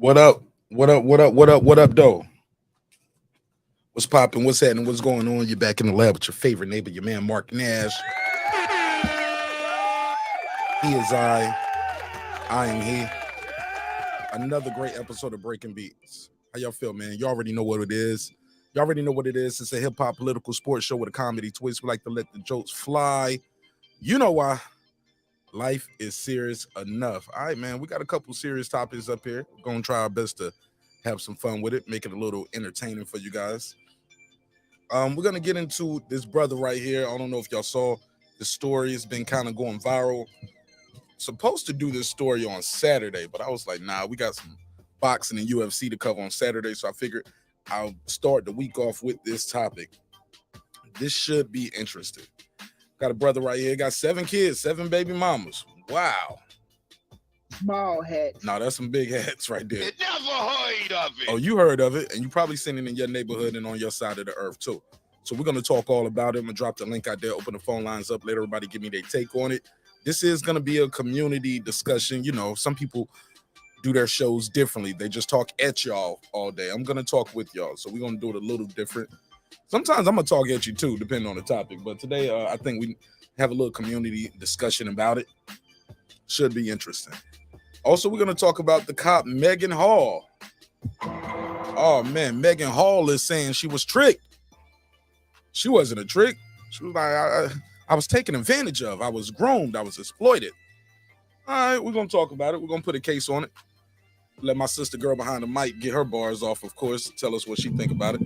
What up? What up? What up? What up? What up, though? What's popping? What's happening? What's going on? You're back in the lab with your favorite neighbor, your man, Mark Nash. He is I am he. Another great episode of Breaking Beats. How y'all feel, man? You already know what it is. You already know what it is. It's a hip-hop political sports show with a comedy twist. We like to let the jokes fly. You know why. Life is serious enough. All right, man. We got a couple serious topics up here. We're going to try our best to have some fun with it, make it a little entertaining for you guys. We're going to get into this brother right here. I don't know if y'all saw the story. It's been kind of going viral. Supposed to do this story on Saturday, but I was like, nah, we got some boxing and UFC to cover on Saturday, so I figured I'll start the week off with this topic. This should be interesting. Got a brother right here, got 7 kids, 7 baby mamas. Wow. Small hats. No, that's some big hats right there. You never heard of it. Oh, you heard of it, and you probably seen it in your neighborhood and on your side of the earth, too. So we're going to talk all about it. I'm going to drop the link out there, open the phone lines up, let everybody give me their take on it. This is going to be a community discussion. You know, some people do their shows differently. They just talk at y'all all day. I'm going to talk with y'all, so we're going to do it a little different. Sometimes I'm going to talk at you, too, depending on the topic. But today, I think we have a little community discussion about it. Should be interesting. Also, we're going to talk about the cop, Maegan Hall. Oh, man, Maegan Hall is saying she was tricked. She wasn't a trick. She was like, I was taken advantage of. I was groomed. I was exploited. All right, we're going to talk about it. We're going to put a case on it. Let my sister girl behind the mic get her bars off, of course. Tell us what she think about it.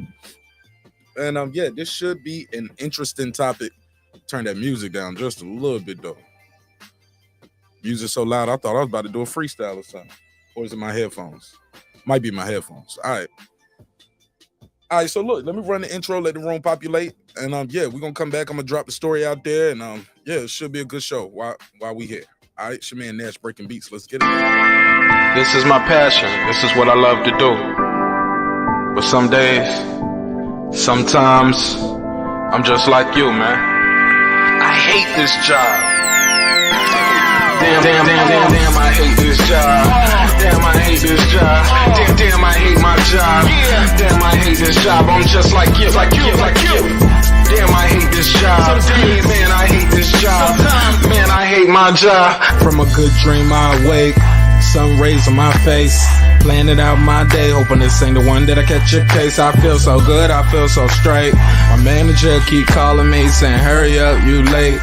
And, yeah, this should be an interesting topic. Turn that music down just a little bit, though. Music so loud, I thought I was about to do a freestyle or something. Or is it my headphones? Might be my headphones. All right, so look, let me run the intro, let the room populate. And, yeah, we're going to come back. I'm going to drop the story out there. And, yeah, it should be a good show while we here. All right, it's your man Nash Breaking Beats. Let's get it. This is my passion. This is what I love to do. But some days, sometimes, I'm just like you, man. I hate this job. Damn, I hate this job. Damn, I hate this job. Damn, I hate my job. Damn, I hate this job. I'm just like you. Damn, I hate this job. Man, I hate this job. Man, I hate my job. From a good dream I awake, sun rays on my face, planning out my day, hoping this ain't the one that I catch a case. I feel so good, I feel so straight. My manager keep calling me saying, hurry up, you late.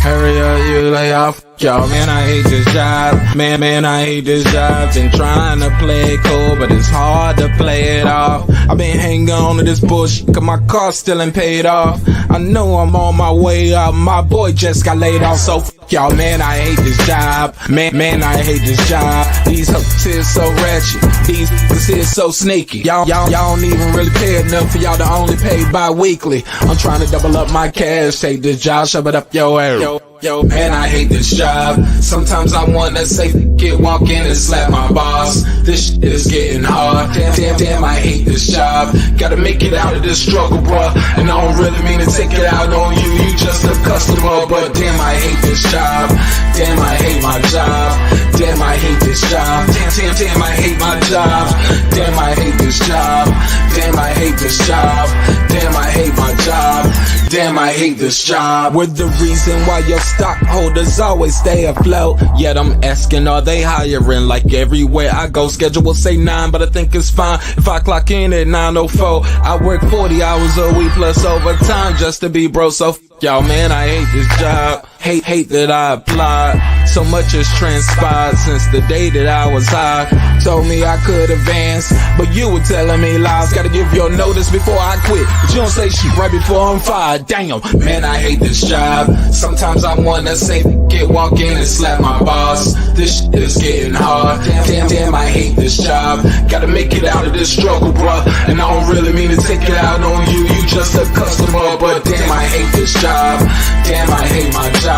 Hurry up, you lay off. Yo, man, I hate this job. Man, I hate this job. Been trying to play it cool, but it's hard to play it off. I've been hanging on to this bullshit, cause my car still ain't paid off. I know I'm on my way up. My boy just got laid off, so y'all, man, I hate this job. Man, I hate this job. These hoes here so ratchet. These niggas here so sneaky. Y'all don't even really pay enough for y'all to only pay bi-weekly. I'm trying to double up my cash. Take this job, shove it up your ass. Yo, man, I hate this job. Sometimes I wanna say, walk in and slap my boss. This shit is getting hard. Damn, I hate this job. Gotta make it out of this struggle, bruh. And I don't really mean to take it out on you. You just a customer, but damn, I hate this job. Damn, I hate my job. Damn, I hate this job. Damn, I hate my job. Damn, I hate this job. Damn, I hate this job. Damn, I hate my job. Damn, I hate this job. We're the reason why your stockholders always stay afloat. Yet I'm asking, are they hiring? Like everywhere I go, schedule will say 9, but I think it's fine if I clock in at 9:04. I work 40 hours a week plus overtime just to be bro. So y'all, man, I hate this job. Hate that I applied. So much has transpired since the day that I was high. Told me I could advance, but you were telling me lies. Gotta give your notice before I quit, but you don't say shit right before I'm fired. Damn, man, I hate this job. Sometimes I wanna say, walk in and slap my boss. This shit is getting hard. Damn, I hate this job. Gotta make it out of this struggle, bruh. And I don't really mean to take it out on you. You just a customer, but damn, I hate this job. Damn, I hate my job.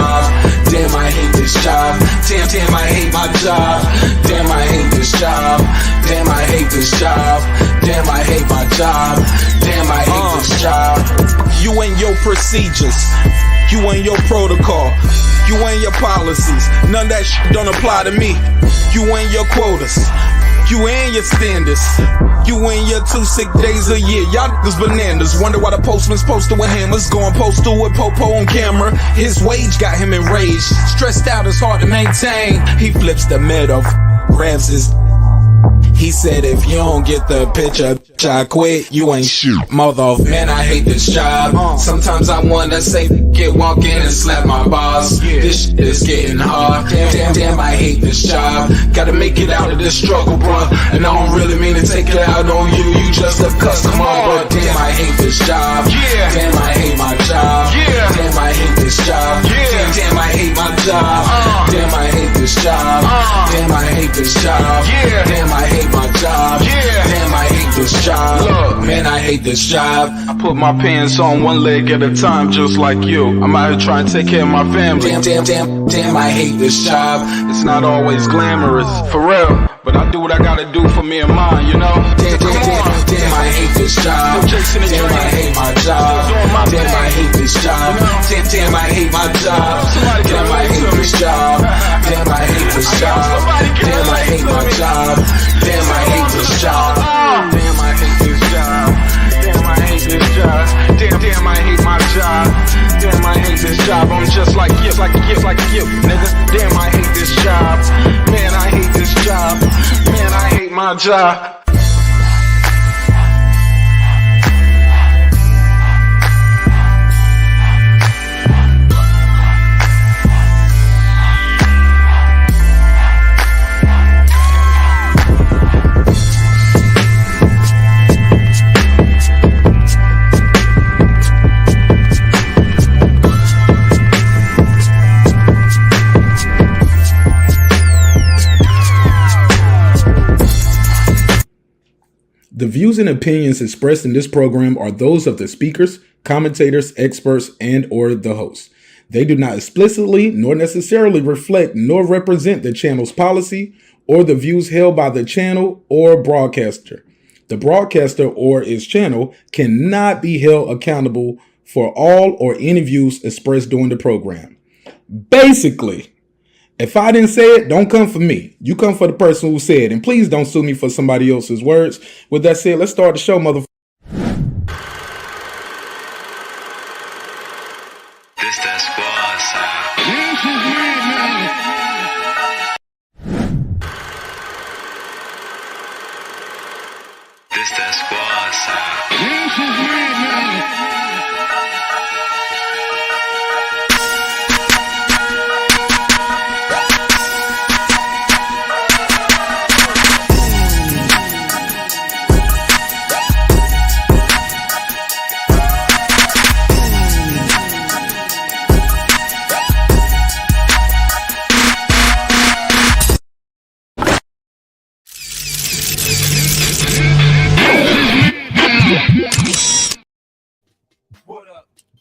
Damn, I hate this job. Damn, I hate my job. Damn, I hate this job. Damn, I hate this job. Damn, I hate my job. Damn, I hate this job. You and your procedures. You and your protocol. You and your policies. None of that shit don't apply to me. You and your quotas. You and your standards. You and your 2 sick days a year. Y'all niggas bananas. Wonder why the postman's posted with hammers. Going postal with Popo on camera. His wage got him enraged. Stressed out, it's hard to maintain. He flips the middle, grabs his. He said, if you don't get the picture, I quit, you ain't shit. Mother, man, I hate this job. Sometimes I wanna say, walk in and slap my boss. This shit is getting hard. Damn, I hate this job. Gotta make it out of this struggle, bruh. And I don't really mean to take it out on you. You just a customer, but damn, I hate this job. Damn, I hate my job. Damn, I hate this job. Damn, I hate my job. Damn, I hate this job. Damn, I hate this job. Damn, I hate my job. Damn, I hate this job. Look, man, I hate this job. I put my pants on one leg at a time, just like you. I'm out here trying to take care of my family. Damn, I hate this job. It's not always glamorous, for real. But I do what I gotta do for me and mine, you know? Damn, I hate this job. Damn, I hate my job. Damn, I hate this job. Damn, I hate my job. Damn, I hate this job. Damn, I hate this job. Damn, I hate my job. Damn, I hate this job. Damn, I hate this job. Damn, I hate this job. Damn, I hate my job. Damn, I hate this job. I'm just like you, nigga. Damn, I hate this job. Man, I hate this job. Man, I hate my job. The views and opinions expressed in this program are those of the speakers, commentators, experts, and or the hosts. They do not explicitly nor necessarily reflect nor represent the channel's policy or the views held by the channel or broadcaster. The broadcaster or its channel cannot be held accountable for all or any views expressed during the program. Basically, if I didn't say it, don't come for me. You come for the person who said it. And please don't sue me for somebody else's words. With that said, let's start the show, motherfucker. This that squad sound. This that squad sound.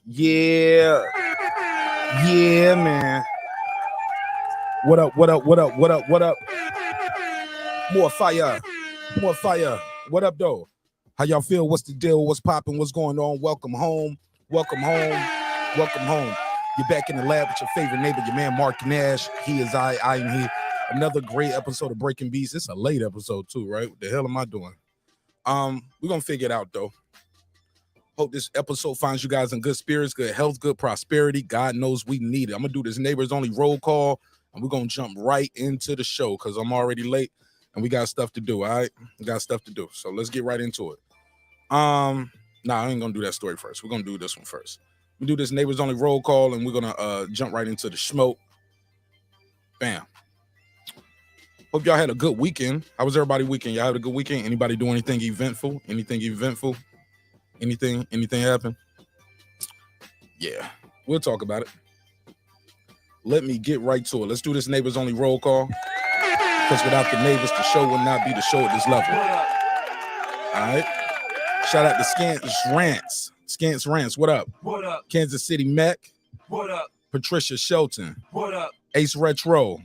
Yeah, man. What up? More fire. What up, though? How y'all feel? What's the deal? What's popping? What's going on? Welcome home. You're back in the lab with your favorite neighbor, your man Mark Nash. He is I am he. Another great episode of Breaking Beats. It's a late episode too, right? What the hell am I doing? We're gonna figure it out though. Hope this episode finds you guys in good spirits, good health, good prosperity. God knows we need it. I'm gonna do this neighbors only roll call, and we're gonna jump right into the show because I'm already late and we got stuff to do. All right, we got stuff to do. So let's get right into it. I ain't gonna do that story first. We're gonna do this one first. We do this neighbors only roll call, and we're gonna jump right into the smoke. Bam. Hope y'all had a good weekend. How was everybody weekend? Y'all had a good weekend? Anybody do anything eventful? Anything happen? Yeah, we'll talk about it. Let me get right to it. Let's do this neighbors only roll call. Because without the neighbors, the show will not be the show at this level. All right. Shout out to Scants Rants. What up? Kansas City Mac. What up? Patricia Shelton. What up? Ace Retro.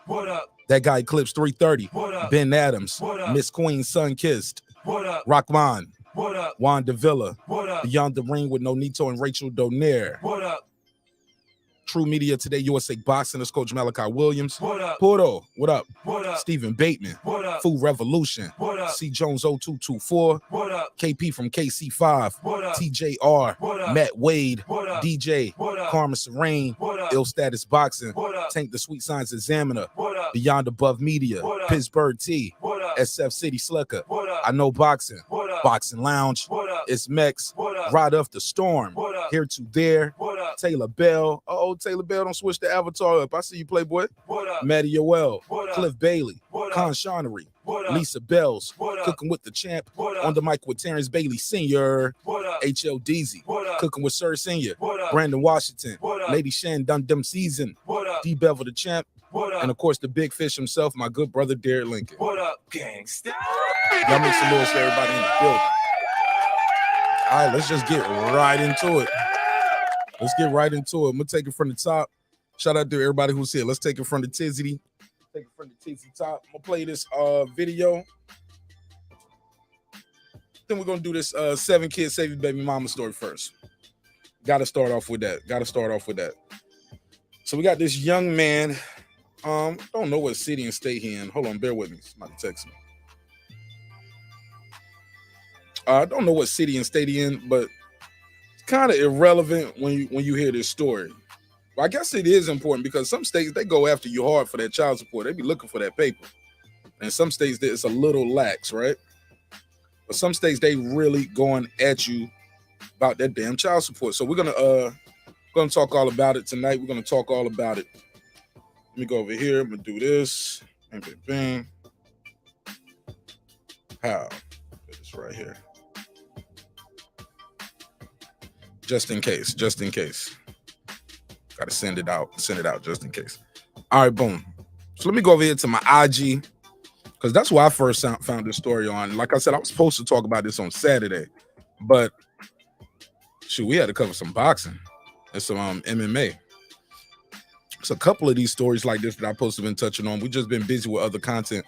What up? That guy Clips 330. What up? Ben Adams. What up? Miss Queen Sun Kissed. What up? Rockman. What up? Juan Davila. What up? Beyond the Ring with Nonito and Rachel Donaire. What up? True Media Today, USA Boxing. It's Coach Malachi Williams. What up? Porto, what up? What up? Stephen Bateman. What up? Food Revolution. What up? C Jones 0224. What up? KP from KC5. What up? TJR. What up? Matt Wade. What up? DJ. What up? Karma Serene. What up? Ill Status Boxing. What up? Tank the Sweet Science Examiner. What up? Beyond Above Media. What up? Pittsburgh T. What up? SF City Slicker. What up? I Know Boxing. What up? Boxing Lounge. What up? It's Mex. What up? Ride Off the Storm. What up? Here to There. What up? Taylor Bell. Oh, Taylor Bell, don't switch the avatar up. I see you, Playboy. What up? Maddie Yoel. What up? Cliff Bailey. What Con up? Shawnery. What up? Lisa Bells. What up? Cooking with the Champ. What up? On the mic with Terrence Bailey Sr. What up? HL Deezy. What up? Cooking with Sir Senior. What up? Brandon Washington. What up? Lady Shan Dun Dum Season. What up? D Bevel the Champ. What up? And of course, the big fish himself, my good brother, Derek Lincoln. What up, gangsta? Y'all make some noise for everybody in the building. All right, let's just get right into it. Let's get right into it. I'm going to take it from the top. Shout out to everybody who's here. Let's take it from the Tizzy. Take it from the Tizzy top. I'm going to play this video. Then we're going to do this 7 Kids Save Your Baby Mama story first. Got to start off with that. So we got this young man. Don't know what city and state he in. Hold on, bear with me. Somebody text me. I don't know what city and state he in, but it's kind of irrelevant when you hear this story. Well, I guess it is important because some states, they go after you hard for that child support. They be looking for that paper. And some states, it's a little lax, right? But some states, they really going at you about that damn child support. So we're gonna talk all about it tonight. We're gonna talk all about it. Let me go over here. I'm gonna do this. Bang, bang, bang. How? Put this right here. Just in case. Gotta send it out just in case. All right, boom. So let me go over here to my IG, because that's where I first found this story on. Like I said, I was supposed to talk about this on Saturday, but shoot, we had to cover some boxing and some MMA. It's a couple of these stories like this that I'm supposed to have been touching on. We've just been busy with other content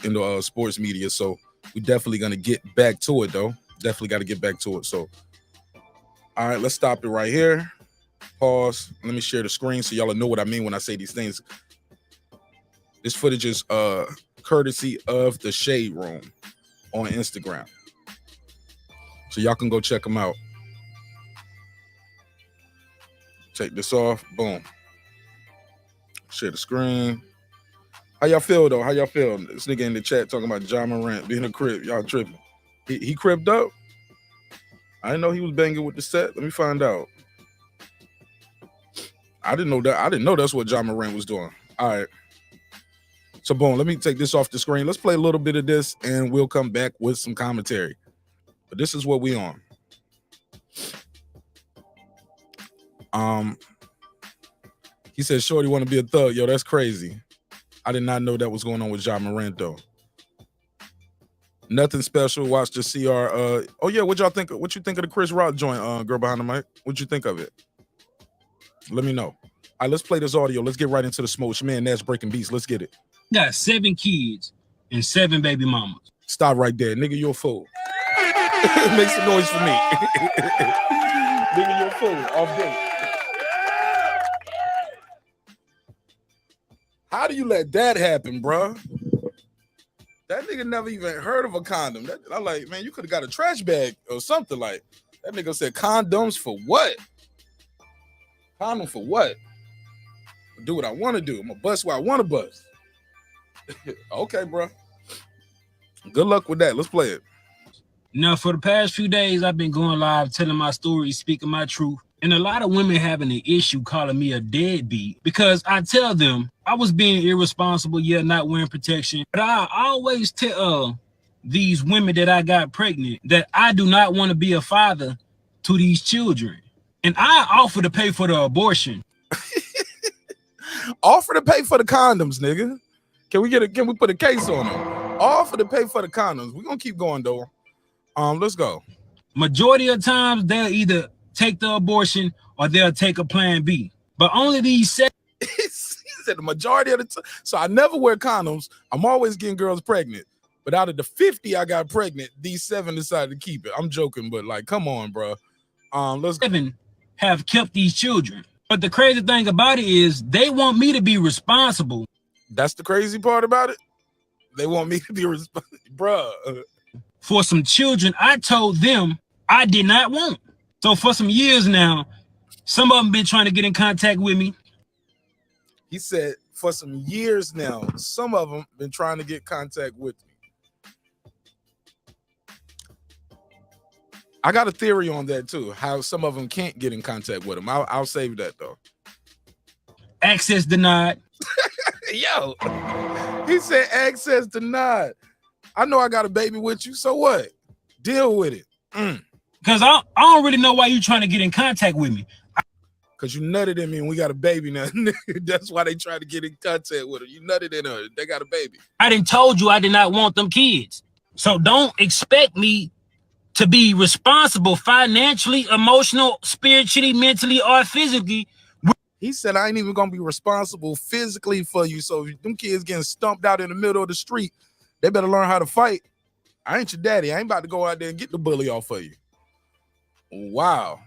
in the sports media, so we definitely gonna get back to it though. Definitely got to get back to it. So, all right, let's stop it right here. Pause. Let me share the screen so y'all know what I mean when I say these things. This footage is courtesy of the Shade Room on Instagram, so y'all can go check them out. Take this off. Boom. Share the screen. How y'all feel though? How y'all feel? This nigga in the chat talking about John Morant being a crib. Y'all tripping. He cribbed up. I didn't know he was banging with the set. Let me find out. I didn't know that. I didn't know that's what John Morant was doing. All right. So boom, let me take this off the screen. Let's play a little bit of this and we'll come back with some commentary. But this is what we on. He said, Shorty want to be a thug. Yo, that's crazy. I did not know that was going on with John Morant, though. Nothing special. Watch the CR. Oh, yeah, what y'all think? What you think of the Chris Rock joint, girl behind the mic? What you think of it? Let me know. All right, let's play this audio. Let's get right into the smoke. Your man, Nash Breaking Beats. Let's get it. Got 7 kids and 7 baby mamas. Stop right there. Nigga, you're a fool. Make some noise for me. Nigga, you're a fool. Off date. How do you let that happen, bro? That nigga never even heard of a condom. I'm like, man, you could have got a trash bag or something. Like that nigga said, condoms for what? Condom for what? I'll do what I want to do. I'm gonna bust where I want to bust. Okay, bro. Good luck with that. Let's play it. Now, for the past few days, I've been going live, telling my story, speaking my truth. And a lot of women having an issue calling me a deadbeat because I tell them I was being irresponsible, not wearing protection. But I always tell these women that I got pregnant that I do not want to be a father to these children. And I offer to pay for the abortion. Offer to pay for the condoms, nigga. Can we put a case on them? Offer to pay for the condoms. We're gonna keep going though. Let's go. Majority of times they'll either take the abortion or they'll take a plan B. But only these he said the majority of the time. So I never wear condoms. I'm always getting girls pregnant. But out of the 50 I got pregnant, these 7 decided to keep it. I'm joking, but like, come on, bro. Let's go. 7 have kept these children. But the crazy thing about it is they want me to be responsible. That's the crazy part about it. They want me to be responsible, bruh. For some children I told them I did not want. So for some years now, some of them been trying to get in contact with me. He said for some years now, some of them been trying to get contact with me. I got a theory on that too, how some of them can't get in contact with him. I'll save that though. Access denied. Yo, he said access denied. I know I got a baby with you, so what? Deal with it. Because I don't really know why you trying to get in contact with me. Because you nutted in me and we got a baby now. That's why they try to get in contact with her. You nutted in her. They got a baby. I done told you I did not want them kids. So don't expect me to be responsible financially, emotional, spiritually, mentally, or physically. He said, I ain't even going to be responsible physically for you. So if them kids getting stumped out in the middle of the street, they better learn how to fight. I ain't your daddy. I ain't about to go out there and get the bully off of you. Wow.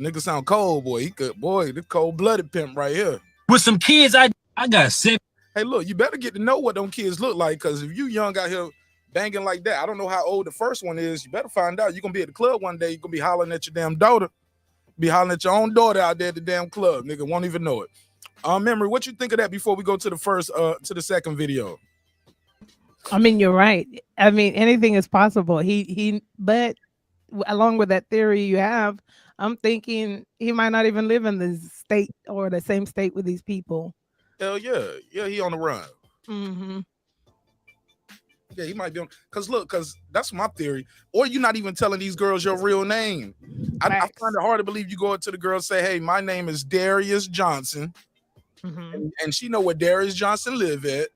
Nigga sound cold, boy. He could, boy, this cold-blooded pimp right here. With some kids, I got 7. Hey, look, you better get to know what them kids look like, because if you young out here banging like that, I don't know how old the first one is. You better find out. You're going to be at the club one day. You're going to be hollering at your damn daughter. Be hollering at your own daughter out there at the damn club. Nigga won't even know it. Memory, what you think of that before we go to the second video? I mean, you're right. I mean, anything is possible. But along with that theory you have, I'm thinking he might not even live in the state or the same state with these people. Hell yeah. Yeah, he on the run. Mm-hmm. Yeah, he might be on, because that's my theory. Or you're not even telling these girls your real name. I find it hard to believe you go up to the girl and say, hey, my name is Darius Johnson. Mm-hmm. And she know where Darius Johnson live at.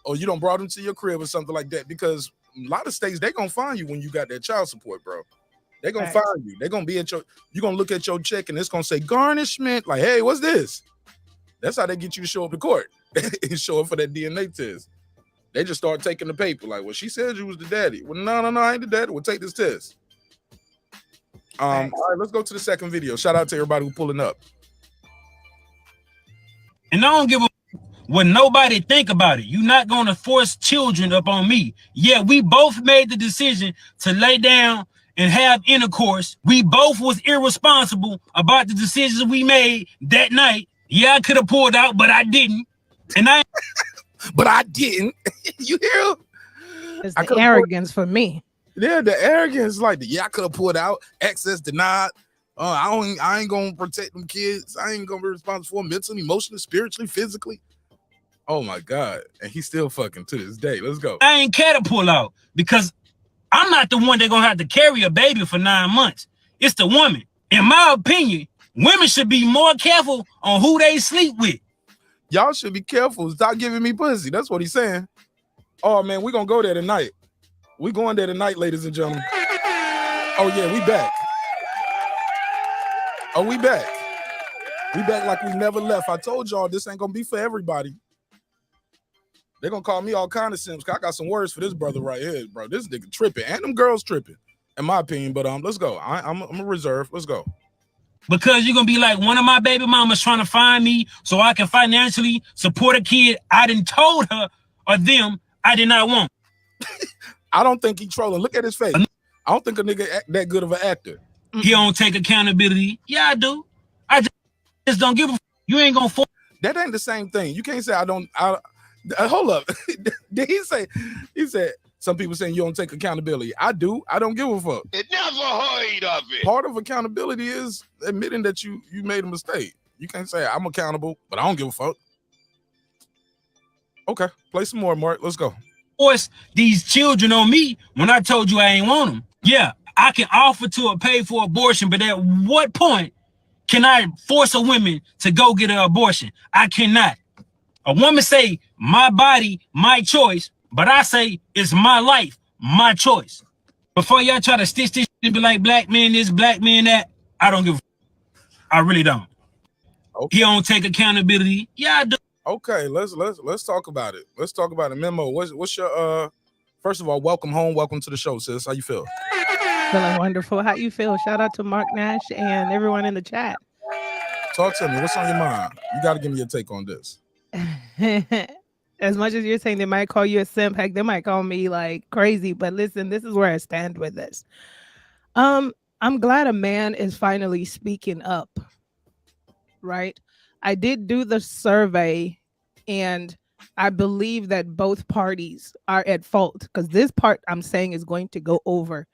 Or you don't brought him to your crib or something like that. Because a lot of states, they going to find you when you got that child support, bro. They're going to find you. They're going to be at you're going to look at your check and it's going to say garnishment. Like, hey, what's this? That's how they get you to show up to court and show up for that DNA test. They just start taking the paper. Like, well, she said you was the daddy. Well, no, I ain't the daddy. We'll take this test. All right, let's go to the second video. Shout out to everybody who pulling up. And I don't give a what nobody think about it. You're not going to force children up on me. Yeah, we both made the decision to lay down and have intercourse. We both was irresponsible about the decisions we made that night. Yeah, I could have pulled out, but I didn't. And But I didn't. You hear? It's the arrogance for me. Yeah, the arrogance, like I could have pulled out. Access denied. I ain't gonna protect them kids. I ain't gonna be responsible for them mentally, emotionally, spiritually, physically. Oh my God. And he's still fucking to this day. Let's go. I ain't care to pull out because I'm not the one that's gonna have to carry a baby for 9 months. It's the woman. In my opinion, women should be more careful on who they sleep with. Y'all should be careful. Stop giving me pussy. That's what he's saying. Oh man, we're gonna go there tonight. We going there tonight, ladies and gentlemen. Oh yeah, we back. Oh, we back. We back like we never left. I told y'all this ain't gonna be for everybody. They're gonna call me all kind of simps. I got some words for this brother right here, bro. This nigga tripping, and them girls tripping, in my opinion. But let's go. I'm a reserve. Let's go. Because you're gonna be like one of my baby mamas trying to find me so I can financially support a kid I done told her or them I did not want. I don't think he trolling. Look at his face. I don't think a nigga that good of an actor. He don't take accountability. Yeah, I do. I just don't give a. You ain't gonna. That ain't the same thing. You can't say I don't. Hold up. Did he say? He said some people saying you don't take accountability. I do. I don't give a fuck. It never heard of it. Part of accountability is admitting that you made a mistake. You can't say I'm accountable, but I don't give a fuck. Okay, play some more, Mark. Let's go. Force these children on me when I told you I ain't want them. Yeah, I can offer to pay for abortion, but at what point can I force a woman to go get an abortion? I cannot. A woman say my body, my choice, but I say it's my life, my choice. Before y'all try to stitch this and be like black man this, black man that, I don't give a. I really don't. Okay. He don't take accountability. Yeah, I do. Okay, let's talk about it. Let's talk about it. Memo, what's your first of all, welcome home, welcome to the show, sis. How you feel? Feeling wonderful. How you feel? Shout out to Mark Nash and everyone in the chat. Talk to me. What's on your mind? You got to give me your take on this. As much as you're saying they might call you a simp, heck, they might call me like crazy. But listen, this is where I stand with this. Um, I'm glad a man is finally speaking up, right? I did do the survey, and I believe that both parties are at fault because this part I'm saying is going to go over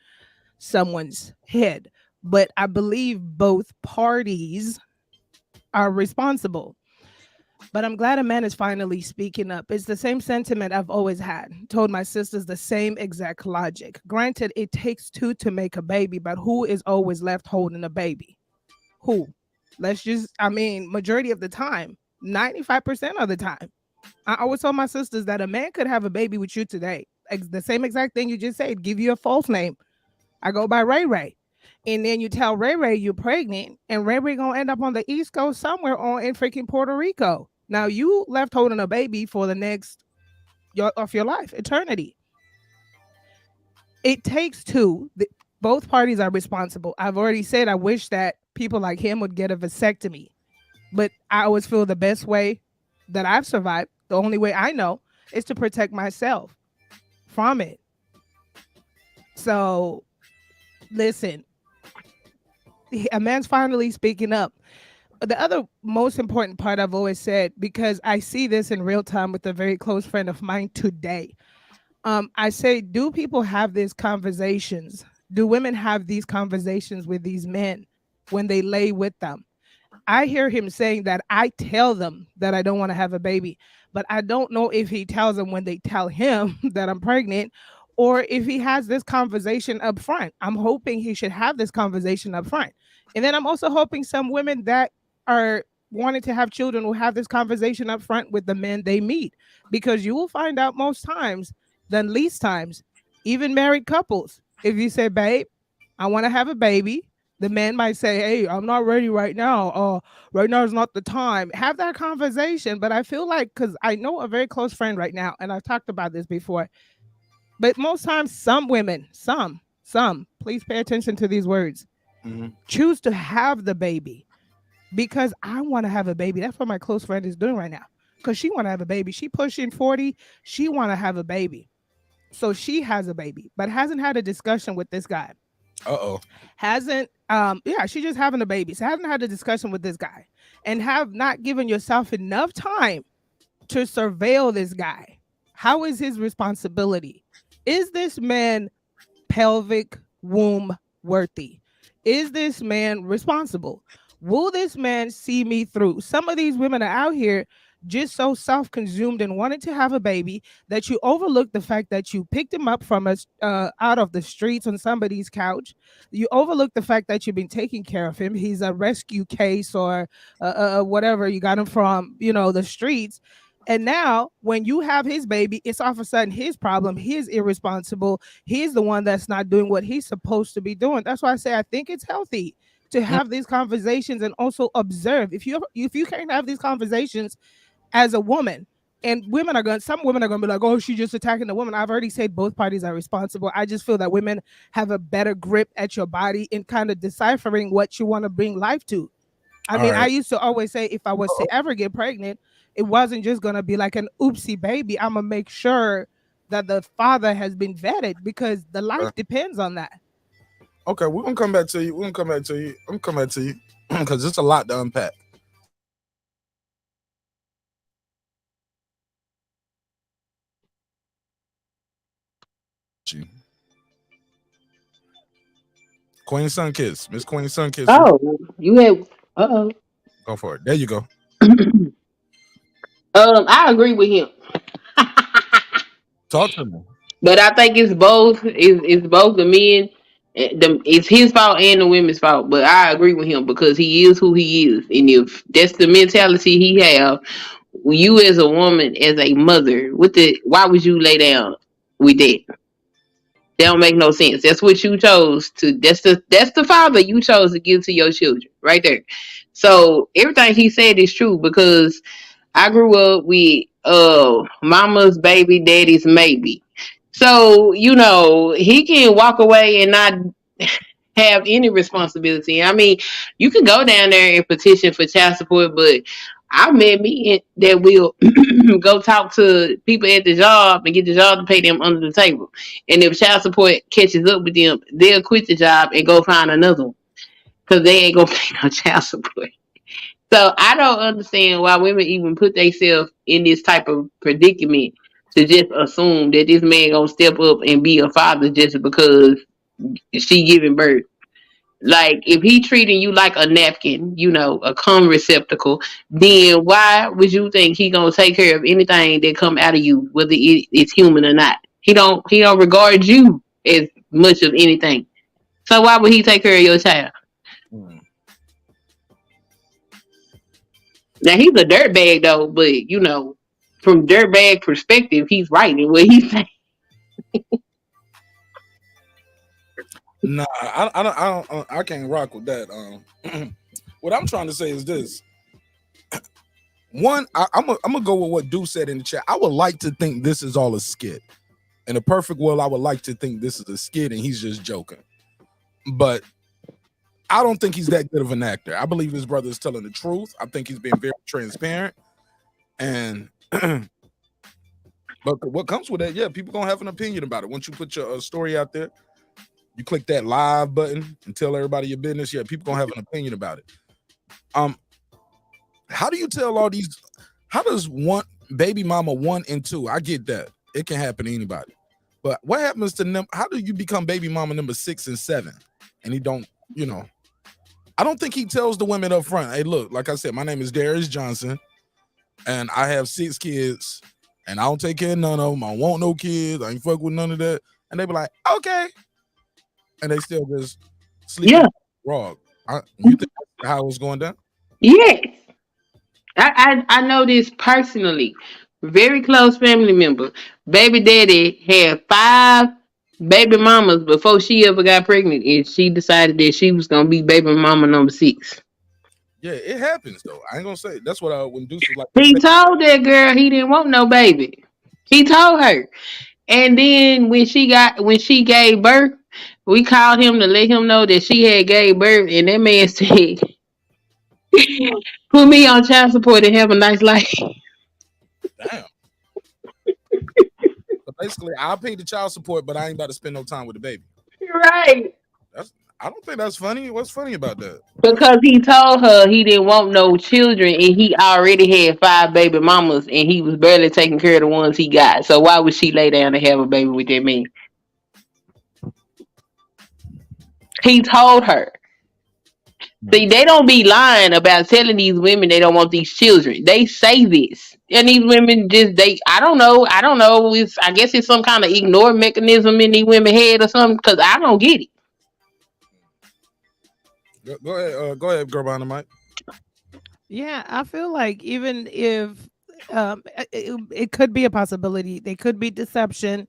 someone's head. But I believe both parties are responsible. But I'm glad a man is finally speaking up. It's the same sentiment I've always had. Told my sisters the same exact logic. Granted, it takes two to make a baby, but who is always left holding a baby? Who? Majority of the time, 95% of the time. I always told my sisters that a man could have a baby with you today. The same exact thing you just said, give you a false name. I go by Ray Ray. And then you tell Ray Ray you're pregnant, and Ray Ray gonna end up on the East Coast somewhere on in freaking Puerto Rico. Now you left holding a baby for the next of your life, eternity. It takes two. Both parties are responsible. I've already said I wish that people like him would get a vasectomy, but I always feel the best way that I've survived, the only way I know, is to protect myself from it. So, listen, a man's finally speaking up. The other most important part I've always said, because I see this in real time with a very close friend of mine today. I say, do people have these conversations? Do women have these conversations with these men when they lay with them? I hear him saying that I tell them that I don't want to have a baby, but I don't know if he tells them when they tell him that I'm pregnant, or if he has this conversation up front. I'm hoping he should have this conversation up front. And then I'm also hoping some women that are wanting to have children will have this conversation up front with the men they meet, because you will find out most times than least times, even married couples, if you say, babe, I want to have a baby, the man might say, hey, I'm not ready right now. Right now is not the time. Have that conversation. But I feel like, because I know a very close friend right now, and I've talked about this before, but most times some women, some, please pay attention to these words, choose to have the baby because I want to have a baby. That's what my close friend is doing right now, because she want to have a baby. She pushing 40. She want to have a baby. So she has a baby, but hasn't had a discussion with this guy. She's just having a baby. So hasn't had a discussion with this guy, and have not given yourself enough time to surveil this guy. How is his responsibility? Is this man pelvic womb worthy? Is this man responsible? Will this man see me through? Some of these women are out here just so self-consumed and wanted to have a baby that you overlook the fact that you picked him up from us out of the streets on somebody's couch. You overlook the fact that you've been taking care of him. He's a rescue case or whatever. You got him from, the streets. And now when you have his baby, it's all of a sudden his problem. He's irresponsible. He's the one that's not doing what he's supposed to be doing. That's why I say I think it's healthy to have these conversations and also observe. If you can't have these conversations as a woman, and some women are going to be like, oh, she's just attacking the woman. I've already said both parties are responsible. I just feel that women have a better grip at your body in kind of deciphering what you want to bring life to. I used to always say, if I was to ever get pregnant, it wasn't just going to be like an oopsie baby. I'm going to make sure that the father has been vetted, because the life depends on that. Okay, we're going to come back to you. I'm going to come back to you because it's a lot to unpack. Queen Sunkiss, Miss Queen Sunkiss. Oh, you had. Go for it. There you go. I agree with him. Talk to me. But I think it's both. It's both the men. It's his fault and the women's fault. But I agree with him because he is who he is, and if that's the mentality he have, you as a woman, as a mother, why would you lay down with that? That don't make no sense. That's what you chose to. That's the father you chose to give to your children, right there. So everything he said is true, because I grew up with mama's baby, daddy's maybe. So he can walk away and not have any responsibility. I mean, you can go down there and petition for child support, but I met me that will go talk to people at the job and get the job to pay them under the table. And if child support catches up with them, they'll quit the job and go find another one because they ain't gonna pay no child support. So I don't understand why women even put themselves in this type of predicament to just assume that this man gonna step up and be a father just because she giving birth. Like if he treating you like a napkin, a cum receptacle, then why would you think he gonna take care of anything that come out of you, whether it's human or not? He don't regard you as much of anything. So why would he take care of your child? Mm. Now he's a dirtbag though, but from dirtbag perspective, he's right in what he's saying. Nah, I can't rock with that. What I'm trying to say is this. One, I'm gonna go with what Dude said in the chat. I would like to think this is all a skit. In a perfect world, I would like to think this is a skit and he's just joking. But I don't think he's that good of an actor. I believe his brother is telling the truth. I think he's being very transparent. And but what comes with that, yeah, people gonna have an opinion about it. Once you put your story out there, you click that live button and tell everybody your business. Yeah, people gonna have an opinion about it. How do you tell all these? How does one baby mama 1 and 2? I get that it can happen to anybody, but what happens to them? How do you become baby mama number 6 and 7? And he don't, I don't think he tells the women up front, hey, look, like I said, my name is Darius Johnson, and I have 6 kids, and I don't take care of none of them. I don't want no kids. I ain't fuck with none of that. And they be like, okay, and they still just sleep. Yeah, Wrong. You think that's how it's going down? yes. I know this personally. Very close family member. Baby daddy had 5 baby mamas before she ever got pregnant, and she decided that she was gonna be baby mama number 6. Yeah, it happens though. I ain't gonna say that's what when Deuce was like. He told that girl he didn't want no baby. He told her. And then when she gave birth, we called him to let him know that she had gave birth, and that man said, "Put me on child support and have a nice life." Damn. So basically, I'll pay the child support, but I ain't about to spend no time with the baby. Right. I don't think that's funny. What's funny about that? Because he told her he didn't want no children, and he already had 5 baby mamas, and he was barely taking care of the ones he got. So why would she lay down to have a baby with that man? He told her. See, they don't be lying about telling these women they don't want these children. They say this. And these women I don't know. I guess it's some kind of ignore mechanism in these women head or something, because I don't get it. Go ahead, girl behind the mic. Yeah, I feel like even if it could be a possibility, they could be deception.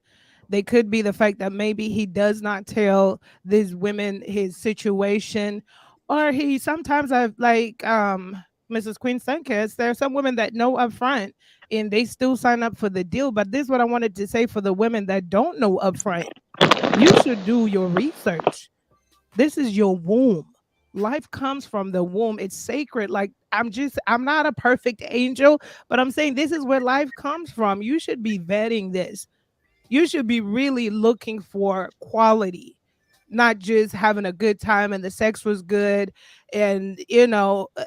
They could be the fact that maybe he does not tell these women his situation, or he sometimes I've like Mrs. Queen Suncast. There are some women that know upfront and they still sign up for the deal. But this is what I wanted to say for the women that don't know upfront. You should do your research. This is your womb. Life comes from the womb. It's sacred. Like I'm not a perfect angel, but I'm saying this is where life comes from. You should be vetting this. You should be really looking for quality, not just having a good time and the sex was good. And,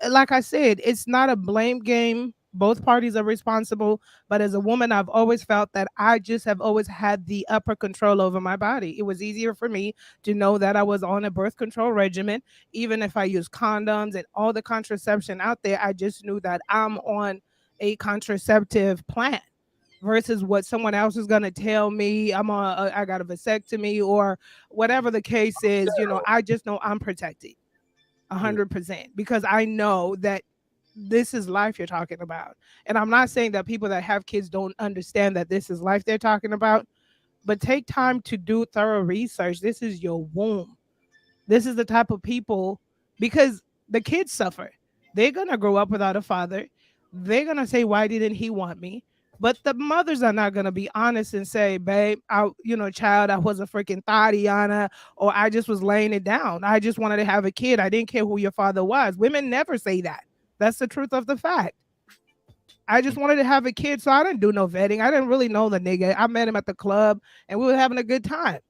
like I said, it's not a blame game. Both parties are responsible. But as a woman, I've always felt that I just have always had the upper control over my body. It was easier for me to know that I was on a birth control regimen. Even if I use condoms and all the contraception out there, I just knew that I'm on a contraceptive plan versus what someone else is going to tell me. I got a vasectomy or whatever the case is. I just know I'm protected 100% because I know that this is life you're talking about. And I'm not saying that people that have kids don't understand that this is life they're talking about, but take time to do thorough research. This is your womb. This is the type of people, because the kids suffer. They're going to grow up without a father. They're going to say, why didn't he want me? But the mothers are not gonna be honest and say, "Babe, child, I was a freaking Tatiana, or I just was laying it down. I just wanted to have a kid. I didn't care who your father was." Women never say that. That's the truth of the fact. I just wanted to have a kid, so I didn't do no vetting. I didn't really know the nigga. I met him at the club, and we were having a good time.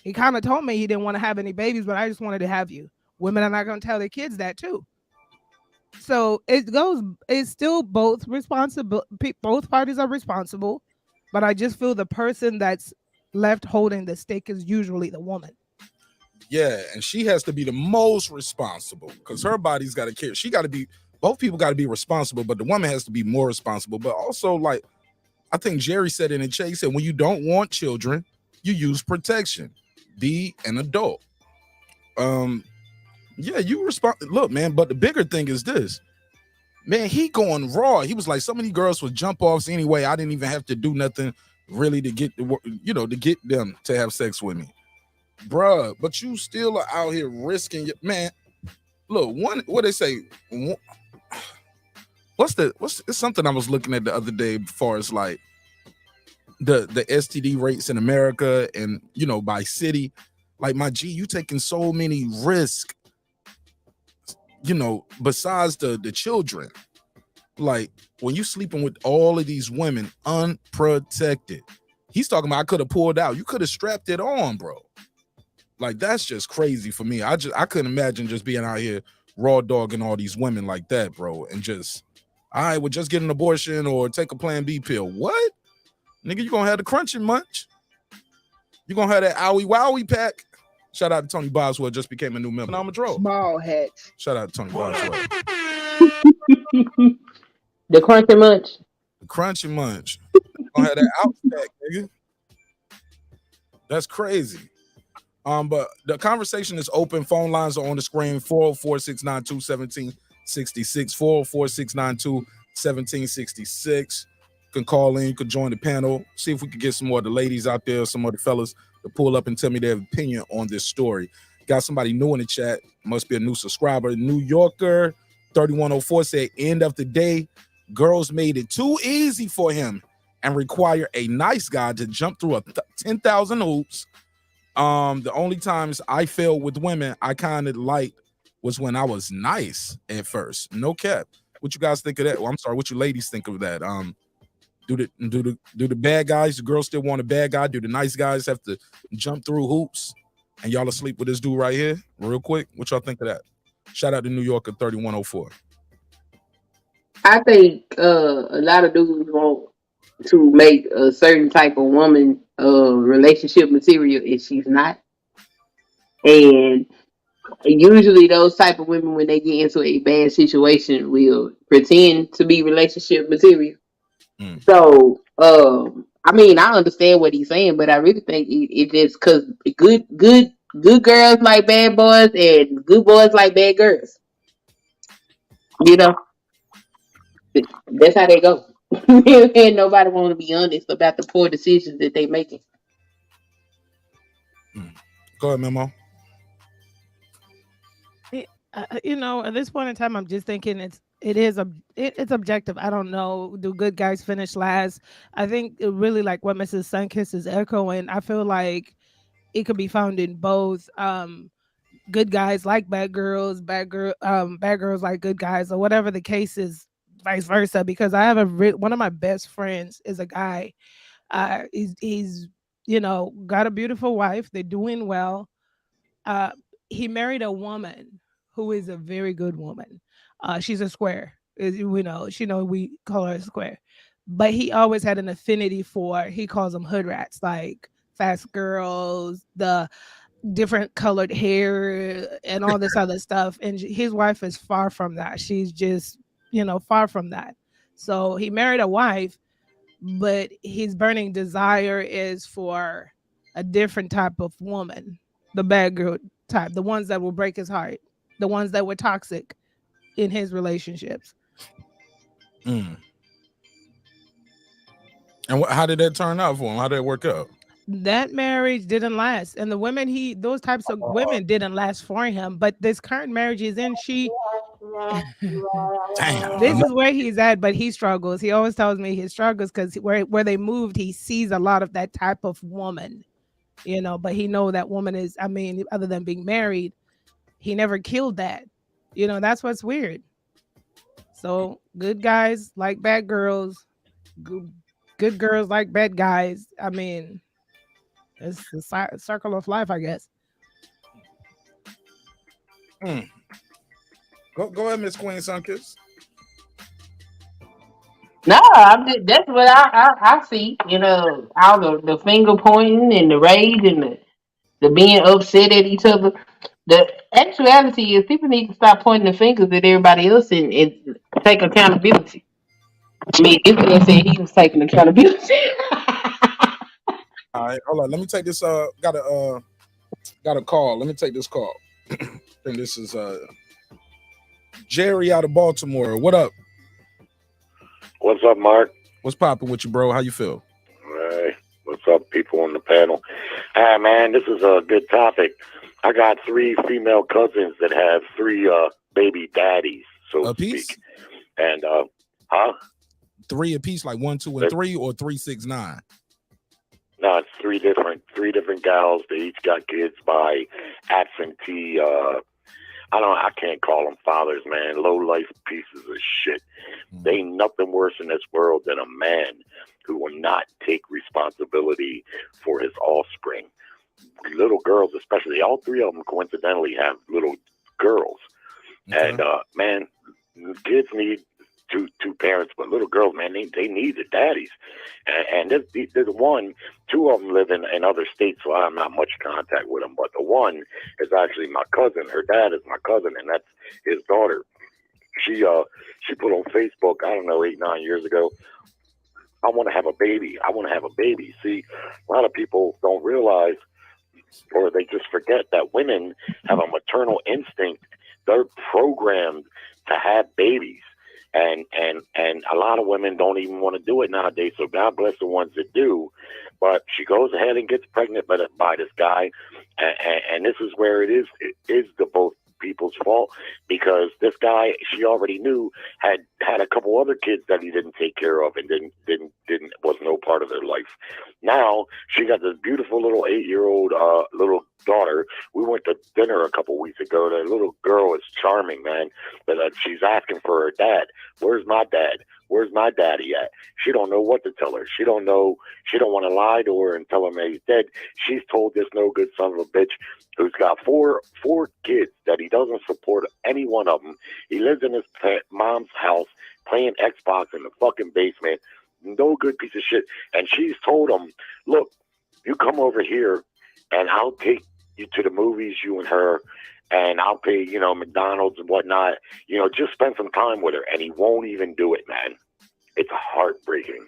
He kind of told me he didn't want to have any babies, but I just wanted to have you. Women are not going to tell their kids that too. So it's still both responsible. Both parties are responsible, but I just feel the person that's left holding the stick is usually the woman. Yeah, and she has to be the most responsible because her body's got to care. She got to be, both people got to be responsible, but the woman has to be more responsible. But also, like, I think Jerry said it in Chase, he said, when you don't want children, you use protection. Be an adult. Yeah, you respond. Look, man, but the bigger thing is this. Man, he going raw. He was like, so many girls would jump offs anyway. I didn't even have to do nothing really to get to get them to have sex with me. Bruh, but you still are out here risking your man. Look, what they say. It's something I was looking at the other day as far as like the STD rates in America and by city. Like, my G, you taking so many risks, besides the children. Like, when you sleeping with all of these women unprotected, he's talking about I could have pulled out. You could have strapped it on, bro. Like, that's just crazy for me. I couldn't imagine just being out here raw dogging all these women like that, bro. And just, I would just get an abortion or take a Plan B pill. What? Nigga, you gonna have the crunching munch. You gonna have that owie wowie pack. Shout out to Tony Boswell, just became a new member. I'm a draw. Small hats. Shout out to Tony Boswell. The crunchy munch. The crunchy munch. Gonna have that out pack, nigga. That's crazy. But the conversation is open. Phone lines are on the screen. 404-692-1766. 404-692-1766. You can call in. You can join the panel. See if we can get some more of the ladies out there, some of the fellas to pull up and tell me their opinion on this story. Got somebody new in the chat. Must be a new subscriber. New Yorker 3104 said, end of the day, girls made it too easy for him and require a nice guy to jump through 10,000 hoops. The only times I failed with women I kind of liked was when I was nice at first. No cap. What you guys think of that? Well, I'm sorry, what you ladies think of that? Do the bad guys, the girls still want a bad guy? Do the nice guys have to jump through hoops? And y'all asleep with this dude right here? Real quick, what y'all think of that? Shout out to New Yorker 3104. I think a lot of dudes want to make a certain type of woman relationship material and she's not. And usually those type of women, when they get into a bad situation, will pretend to be relationship material. So I mean, I understand what he's saying, but I really think it just because good girls like bad boys and good boys like bad girls. That's how they go. And nobody want to be honest about the poor decisions that they making. Go ahead, Memo. At this point in time, I'm just thinking it's objective. I don't know. Do good guys finish last? I think it really, like what Mrs. Sunkiss is echoing, I feel like it could be found in both. Good guys like bad girls, bad girls like good guys, or whatever the case is, vice versa. Because I have one of my best friends is a guy. He's got a beautiful wife. They're doing well. He married a woman who is a very good woman. She's a square. We call her a square. But he always had an affinity for, he calls them hood rats, like fast girls, the different colored hair, and all this other stuff. And his wife is far from that. She's just, far from that. So he married a wife, but his burning desire is for a different type of woman, the bad girl type, the ones that will break his heart, the ones that were toxic in his relationships. And how did that turn out for him? How did it work out? That marriage didn't last, and the women those types of women didn't last for him. But this current marriage he's in, she Damn. This is where he's at, but he struggles. He always tells me he struggles because where they moved, he sees a lot of that type of woman, you know. But he know that woman is. I mean, other than being married, he never killed that. You know, that's what's weird. So good guys like bad girls, good girls like bad guys. I mean, it's the circle of life, I guess. Go ahead, Miss Queen Sunkiss. No, that's what I see. You know, all the finger pointing and the rage and the being upset at each other. The actuality is people need to stop pointing the fingers at everybody else and take accountability. I mean, this man said he was taking accountability. All right, hold on. Let me take this. Got a call. Let me take this call. And this is Jerry out of Baltimore. What up? What's up, Mark? What's popping with you, bro? How you feel? Hey, what's up, people on the panel? Ah, man, this is a good topic. I got 3 female cousins that have 3 baby daddies, so to speak. And, 3 apiece, like 1, 2, and 3, or 3, 6, 9? No, it's 3 different gals. They each got kids by absentee. I can't call them fathers, man. Low life pieces of shit. There ain't nothing worse in this world than a man who will not take responsibility for his offspring. Little girls, especially, all 3 of them coincidentally have little girls. Okay. And man, kids need two parents, but little girls, man, they need the daddies. And there's 2 of them live in other states, so I have not much contact with them. But the one is actually my cousin. Her dad is my cousin, and that's his daughter. She put on Facebook, I don't know, 8, 9 years ago, I want to have a baby. I want to have a baby. See, a lot of people don't realize, or they just forget that women have a maternal instinct. They're programmed to have babies. And a lot of women don't even want to do it nowadays. So God bless the ones that do. But she goes ahead and gets pregnant by this guy. And this is where it is the both people's fault, because this guy, she already knew, had a couple other kids that he didn't take care of and was no part of their life. Now she got this beautiful little 8-year-old little daughter. We went to dinner a couple weeks ago. The little girl is charming, man, but she's asking for her dad. Where's my dad? Where's my daddy at? She don't know what to tell her. She don't know. She don't want to lie to her and tell him that he's dead. She's told this no good son of a bitch who's got four kids that he doesn't support any one of them. He lives in his mom's house playing Xbox in the fucking basement. No good piece of shit. And she's told him, look, you come over here and I'll take you to the movies, you and her, and I'll pay, McDonald's and whatnot. Just spend some time with her. And he won't even do it, man. It's heartbreaking.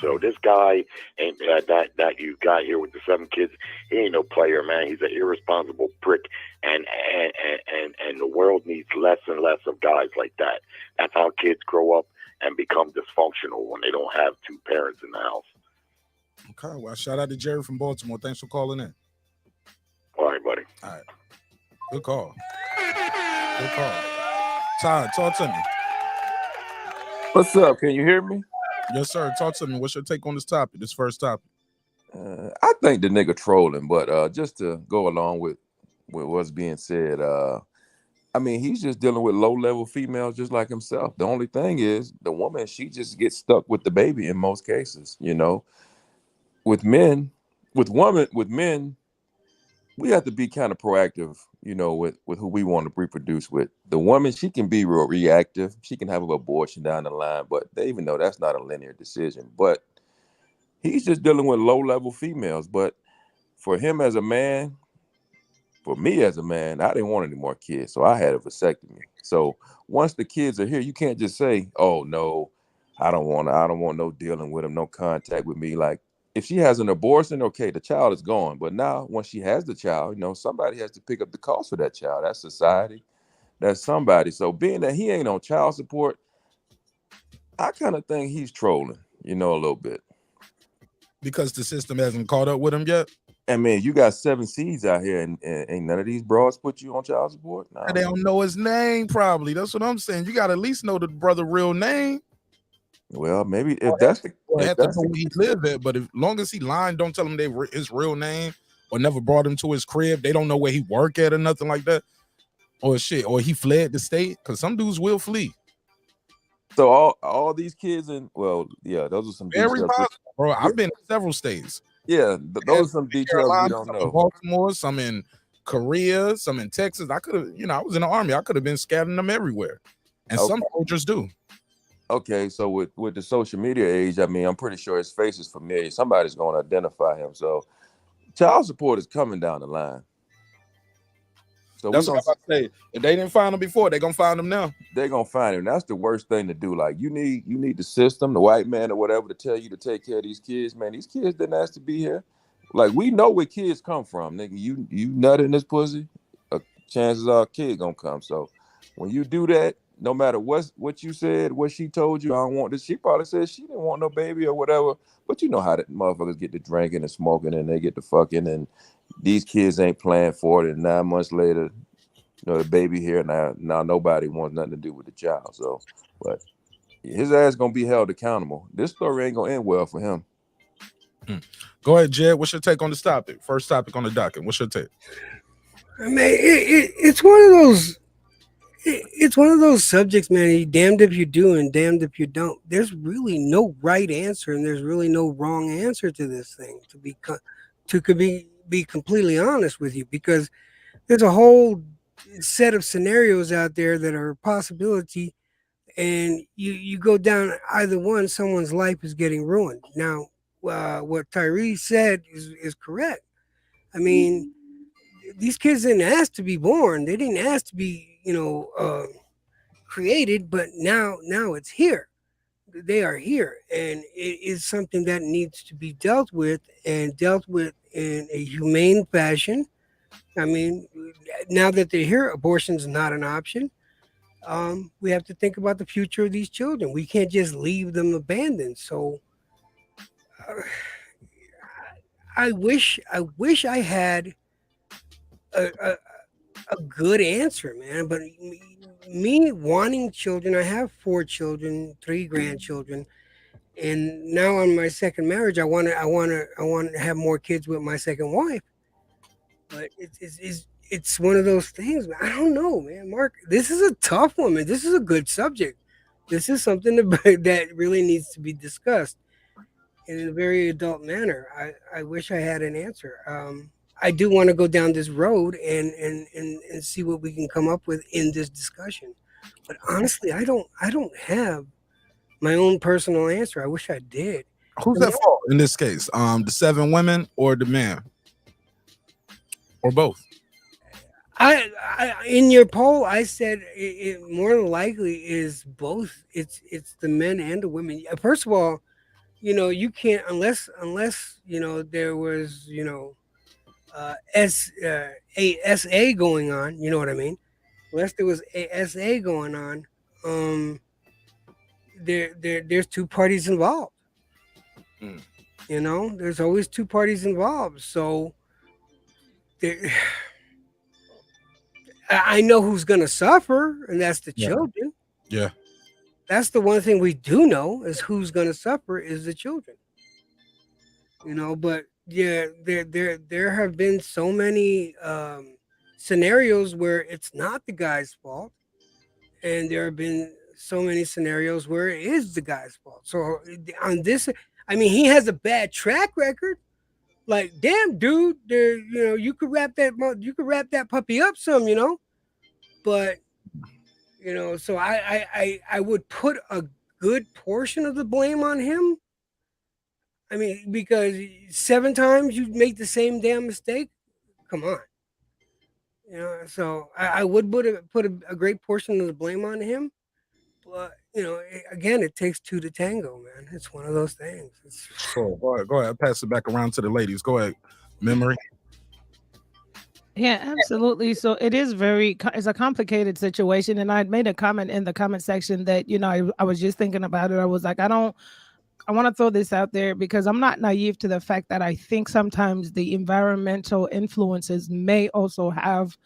So this guy ain't that you got here with the 7 kids, he ain't no player, man. He's an irresponsible prick. And the world needs less and less of guys like that. That's how kids grow up and become dysfunctional when they don't have 2 parents in the house. Okay, well, shout out to Jerry from Baltimore. Thanks for calling in. All right, buddy. All right. Good call. Todd, talk to me. What's up? Can you hear me? Yes, sir. Talk to me. What's your take on this topic, this first topic? I think the nigga trolling, but just to go along with what's being said, I mean, he's just dealing with low-level females just like himself. The only thing is the woman, she just gets stuck with the baby in most cases, With men, we have to be kind of proactive, with who we want to reproduce with. The woman, she can be real reactive. She can have an abortion down the line, but they even know that's not a linear decision. But he's just dealing with low-level females. But for him as a man, for me as a man, I didn't want any more kids, so I had a vasectomy. So once the kids are here, you can't just say, "Oh no, I don't want no dealing with them, no contact with me." Like, if she has an abortion, okay, the child is gone. But now, once she has the child, somebody has to pick up the cost for that child. That's society. That's somebody. So being that he ain't on child support, I kind of think he's trolling, a little bit. Because the system hasn't caught up with him yet? And man, you got 7 seeds out here, and ain't none of these broads put you on child support. No. They don't know his name, probably. That's what I'm saying. You gotta at least know the brother' real name. Well, maybe if that's the Or if have to that's know the where he live at. But as long as he lying, don't tell him his real name, or never brought him to his crib. They don't know where he work at or nothing like that. Or shit, or he fled the state, because some dudes will flee. So all these kids those are some Very details. possible, bro. I've been in several states. Yeah, those are some details we Carolina, don't some know. in Baltimore, some in Korea, some in Texas. I could have, I was in the army. I could have been scattering them everywhere. And some soldiers do. Okay, so with the social media age, I mean, I'm pretty sure his face is familiar. Somebody's going to identify him. So child support is coming down the line. So that's what I'm about to say. If they didn't find him before, they're gonna find him now. They're gonna find him. That's the worst thing to do. Like you need the system, the white man or whatever, to tell you to take care of these kids. Man, these kids didn't ask to be here. Like we know where kids come from, nigga. You nut in this pussy, chances are a kid gonna come. So when you do that, no matter what you said, what she told you, I don't want this. She probably said she didn't want no baby or whatever. But you know how that motherfuckers get to drinking and smoking and they get to fucking, and these kids ain't playing for it. And 9 months later, the baby here now nobody wants nothing to do with the child. So, but his ass gonna be held accountable. This story ain't gonna end well for him. Go ahead, Jed. What's your take on this topic? First topic on the docket. What's your take? I mean, it's one of those. It's one of those subjects, man. You damned if you do and damned if you don't. There's really no right answer, and there's really no wrong answer to this thing. To be completely honest with you, because there's a whole set of scenarios out there that are a possibility, and you go down either one, someone's life is getting ruined. Now, what Tyree said is correct. I mean, these kids didn't ask to be born. They didn't ask to be, created, but now it's here. They are here, and it is something that needs to be dealt with in a humane fashion. I mean, now that they're here, abortion's not an option. We have to think about the future of these children. We can't just leave them abandoned. So I wish I had a good answer, man. But me wanting children, I have 4 children, 3 grandchildren, and now on my second marriage, I want to have more kids with my second wife. But it's one of those things. I don't know, man. Mark, this is a tough one, man. This is a good subject. This is something that really needs to be discussed in a very adult manner. I wish I had an answer. I do want to go down this road and see what we can come up with in this discussion. But honestly, I don't have my own personal answer. I wish I did. Who's at fault in this case? The 7 women or the man? Or both? I in your poll, I said it more than likely is both. It's the men and the women. First of all, you can't unless there was a SA going on. You know what I mean? Unless there was a SA going on, there's 2 parties involved. There's always 2 parties involved. So I know who's going to suffer, and that's the children. Yeah. That's the one thing we do know is who's going to suffer is the children. But yeah, there have been so many scenarios where it's not the guy's fault, and there have been so many scenarios where it is the guy's fault. So on this, I mean, he has a bad track record. Like, damn, dude, you could wrap that puppy up some, but so I would put a good portion of the blame on him. I mean, because 7 times you make the same damn mistake. Come on, So I would put a great portion of the blame on him. But again, it takes 2 to tango, man. It's one of those things. Cool. Go ahead. Pass it back around to the ladies. Go ahead, Memory. Yeah, absolutely. So it is it's a complicated situation. And I made a comment in the comment section that, I was just thinking about it. I was like, I I want to throw this out there because I'm not naive to the fact that I think sometimes the environmental influences may also have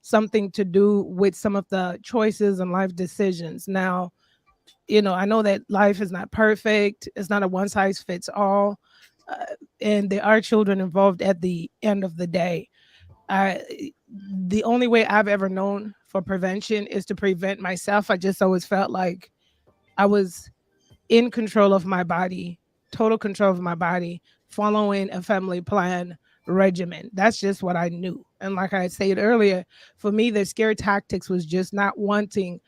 something to do with some of the choices and life decisions. Now, I know that life is not perfect. It's not a one size fits all. Uh, and there are children involved at the end of the day. The only way I've ever known for prevention is to prevent myself. I just always felt like I was in control of my body, total control of my body, following a family plan regimen. That's just what I knew. And like I said earlier, for me, the scare tactics was just not wanting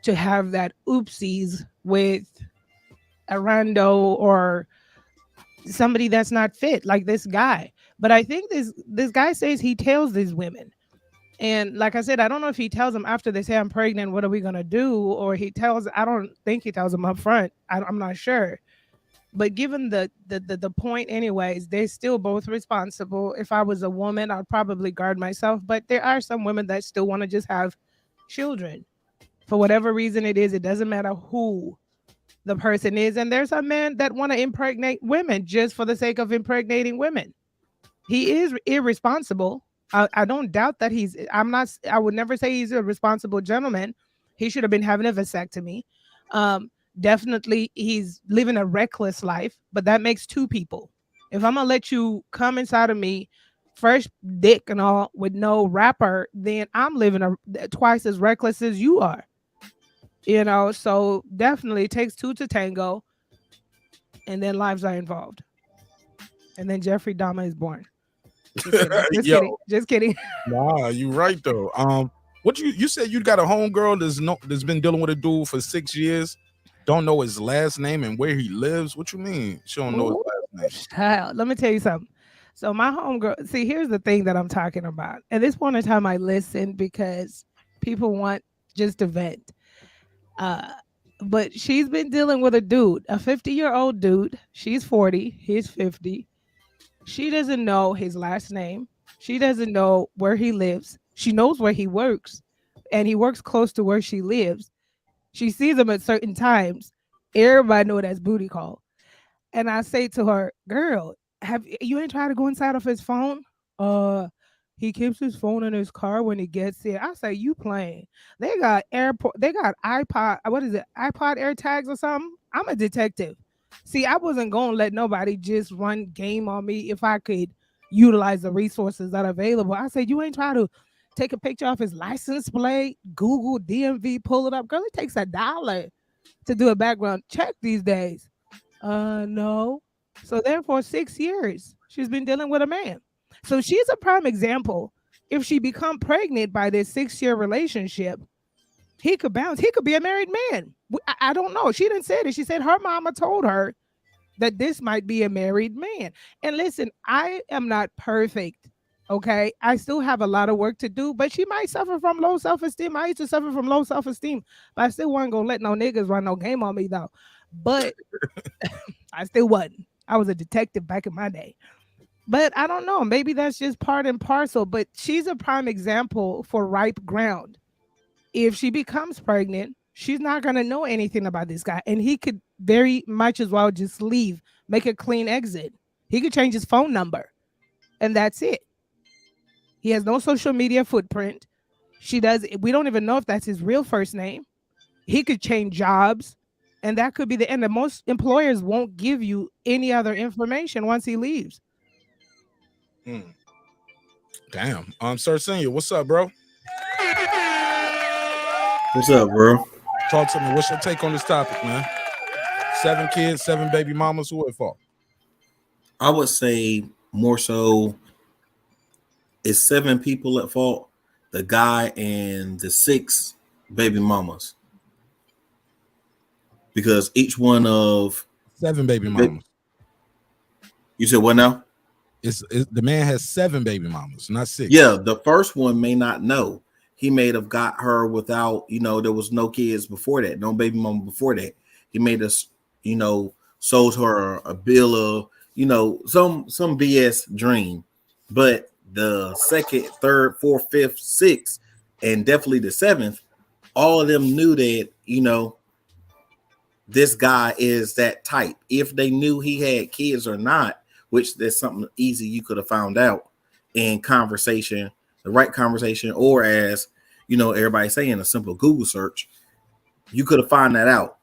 to have that oopsies with a rando or somebody that's not fit like this guy. But I think this guy says he tells these women. And like I said, I don't know if he tells them after they say I'm pregnant, what are we gonna do? Or I don't think he tells them up front. I'm not sure. But given the point anyways, they're still both responsible. If I was a woman, I'd probably guard myself. But there are some women that still want to just have children. For whatever reason it is, it doesn't matter who the person is. And there's some men that want to impregnate women just for the sake of impregnating women. He is irresponsible. I don't doubt that I would never say he's a responsible gentleman. He should have been having a vasectomy. Definitely he's living a reckless life, but that makes two people. If I'm gonna let you come inside of me, fresh dick and all with no wrapper, then I'm living twice as reckless as you are. So definitely it takes two to tango, and then lives are involved. And then Jeffrey Dahmer is born. Just kidding. Just kidding. Nah, you right though. What you said you got a homegirl that's been dealing with a dude for 6 years, don't know his last name and where he lives. What you mean? She don't know his last name. Child, let me tell you something. So my homegirl, see, here's the thing that I'm talking about. At this point in time, I listen because people want just to vent. But she's been dealing with a dude, a 50-year-old dude. She's 40, he's 50. She doesn't know his last name. She doesn't know where he lives. She knows where he works, and he works close to where she lives. She sees him at certain times. Everybody know that's booty call. And I say to her, "Girl, have you ain't tried to go inside of his phone? He keeps his phone in his car when he gets here." I say, "You playing?" They got iPod. What is it? iPod AirTags or something? I'm a detective. See, I wasn't going to let nobody just run game on me if I could utilize the resources that are available. I said, "You ain't trying to take a picture of his license plate, Google DMV, pull it up." Girl, it takes $1 to do a background check these days. No. So therefore, 6 years she's been dealing with a man. So she's a prime example. If she become pregnant by this 6-year relationship, he could bounce. He could be a married man. I don't know. She didn't say it. She said her mama told her that this might be a married man. And listen, I am not perfect. Okay. I still have a lot of work to do, but she might suffer from low self-esteem. I used to suffer from low self-esteem, but I still wasn't gonna let no niggas run no game on me though. But I still wasn't. I was a detective back in my day. But I don't know. Maybe that's just part and parcel. But she's a prime example for ripe ground. If she becomes pregnant, she's not going to know anything about this guy. And he could very much as well just leave, make a clean exit. He could change his phone number. And that's it. He has no social media footprint. We don't even know if that's his real first name. He could change jobs. And that could be the end. And most employers won't give you any other information once he leaves. Damn. Sir Senior, what's up, bro? What's up, bro? Talk to me. What's your take on this topic, man? 7 kids, 7 baby mamas. Who at fault? I would say more so it's 7 people at fault, the guy and the 6 baby mamas. Because each one of 7 baby mamas. You said what now? The man has 7 baby mamas, not 6. Yeah, the first one may not know. He may have got her without, there was no kids before that, no baby mama before that. He made us, sold her a bill of, some BS dream. But the second, third, fourth, fifth, sixth, and definitely the 7th, all of them knew that, this guy is that type. If they knew he had kids or not, which there's something easy you could have found out in conversation, the right conversation, or as you know, everybody's saying a simple Google search, you could have found that out.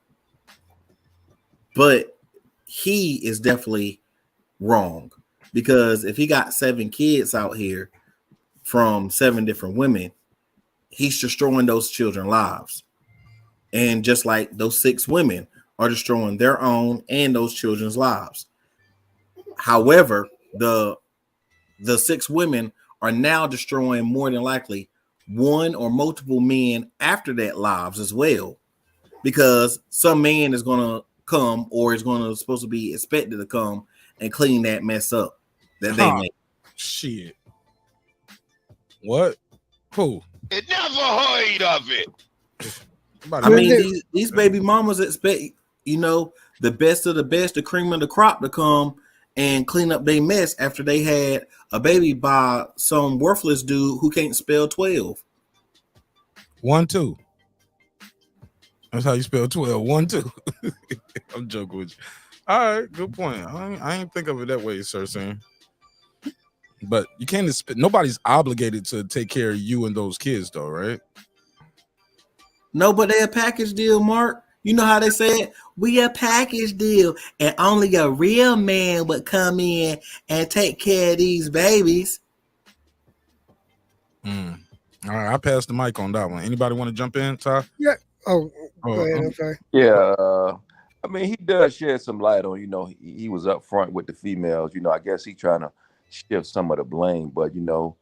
But he is definitely wrong, because if he got 7 kids out here from 7 different women, he's destroying those children's lives. And just like those 6 women are destroying their own and those children's lives. However, the 6 women are now destroying more than likely one or multiple men after that lives as well, because some man is going to come, or is going to supposed to be expected to come and clean that mess up that they made. Shit. What? Who? It never heard of it. I mean, these baby mamas expect, you know, the best of the best, the cream of the crop, to come and clean up their mess after they had a baby by some worthless dude who can't spell 12. 1 2. That's how you spell 12. 1 2. I'm joking with you. All right, good point. I ain't think of it that way, Sir Sam. But you can't expect, nobody's obligated to take care of you and those kids, though, right? No, but they're a package deal, Mark. You know how they say it? We a package deal, and only a real man would come in and take care of these babies. All right, I passed the mic on that one. Anybody want to jump in, Ty? Yeah. Go ahead. I'm sorry. Yeah. I mean, he does shed some light on, you know, he was up front with the females. You know, I guess he trying to shift some of the blame, but, you know,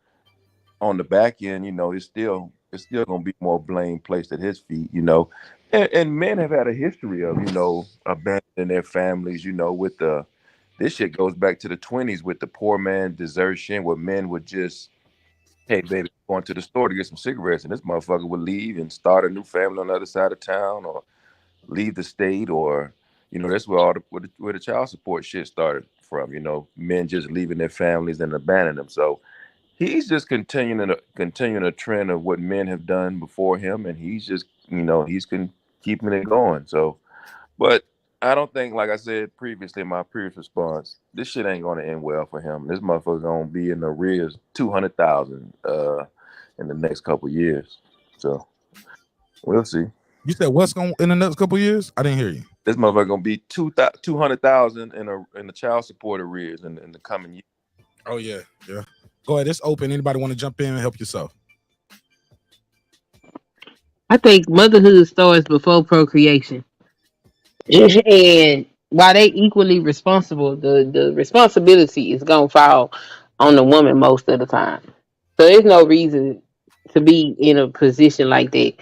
on the back end, you know, it's still going to be more blame placed at his feet, you know. And men have had a history of, you know, abandoning their families, you know, with this shit goes back to the 1920s with the poor man desertion, where men would just, hey, baby, I'm going to the store to get some cigarettes, and this motherfucker would leave and start a new family on the other side of town, or leave the state, or, you know, that's where where the child support shit started from, you know, men just leaving their families and abandoning them. So he's just continuing a trend of what men have done before him, and he's just, you know, keeping it going. So, but I don't think, like I said previously in my previous response, this shit ain't going to end well for him. This motherfucker going to be in the arrears $200,000 in the next couple years. So we'll see. You said what's going in the next couple years? I didn't hear you. This motherfucker going to be $200,000 in the child support arrears in the coming year. Oh yeah. Go ahead. It's open. Anybody want to jump in and help yourself? I think motherhood starts before procreation. And while they equally responsible, the responsibility is gonna fall on the woman most of the time. So there's no reason to be in a position like that,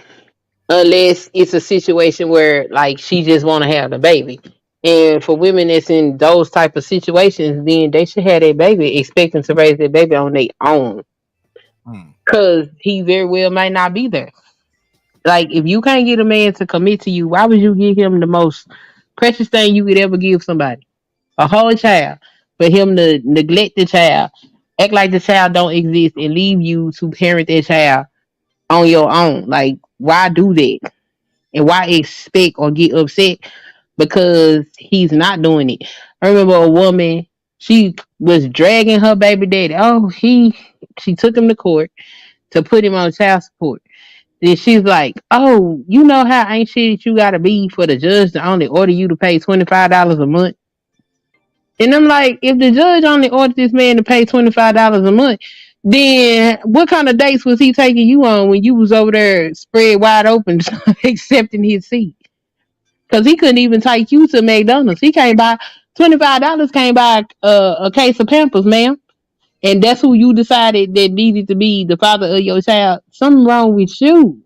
unless it's a situation where like she just want to have the baby. And for women that's in those type of situations, then they should have their baby expecting to raise their baby on their own, because he very well might not be there. Like, if you can't get a man to commit to you, why would you give him the most precious thing you could ever give somebody? A whole child. For him to neglect the child, act like the child don't exist, and leave you to parent that child on your own. Like, why do that? And why expect or get upset because he's not doing it? I remember a woman, she was dragging her baby daddy. She took him to court to put him on child support. Then she's like, "Oh, you know how ain't shit you gotta be for the judge to only order you to pay $25 a month?" And I'm like, if the judge only ordered this man to pay $25 a month, then what kind of dates was he taking you on when you was over there spread wide open accepting his seat? Because he couldn't even take you to McDonald's. He can't buy $25 can't buy a case of Pampers, ma'am. And that's who you decided that needed to be the father of your child. Something wrong with you.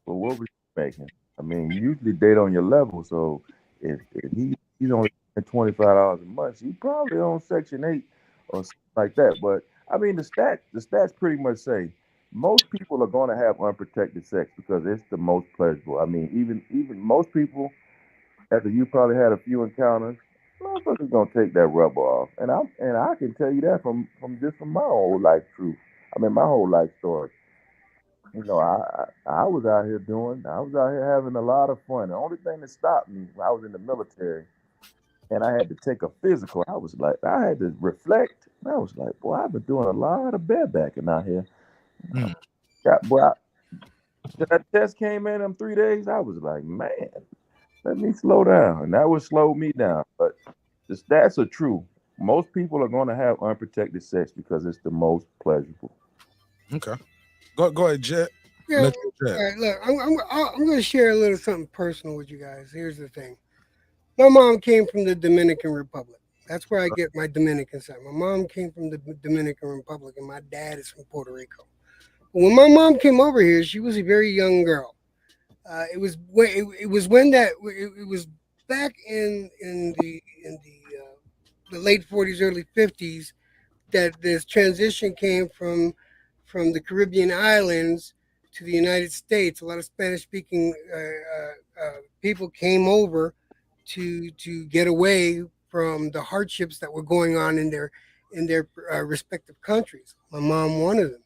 But what was you making? I mean, you usually date on your level. So if he's only $25 a month, he probably on Section 8 or something like that. But I mean, the stats pretty much say most people are going to have unprotected sex because it's the most pleasurable. I mean, even most people, after you probably had a few encounters, motherfuckers gonna take that rubber off. And I can tell you that from my whole life truth. I mean, my whole life story. You know, I was out here having a lot of fun. The only thing that stopped me when I was in the military and I had to take a physical, I had to reflect. I was like, boy, I've been doing a lot of barebacking out here. Mm. That test came in them 3 days. I was like, man, let me slow down. And that would slow me down. But the stats are true. Most people are going to have unprotected sex because it's the most pleasurable. Okay. Go ahead, Jet. Yeah, all right, look, I'm going to share a little something personal with you guys. Here's the thing. My mom came from the Dominican Republic. That's where I get my Dominican side. My mom came from the Dominican Republic, and my dad is from Puerto Rico. When my mom came over here, she was a very young girl. It was back in the late 40s, early 50s that this transition came from the Caribbean islands to the United States. A lot of Spanish-speaking people came over to get away from the hardships that were going on in their respective countries. My mom, one of them.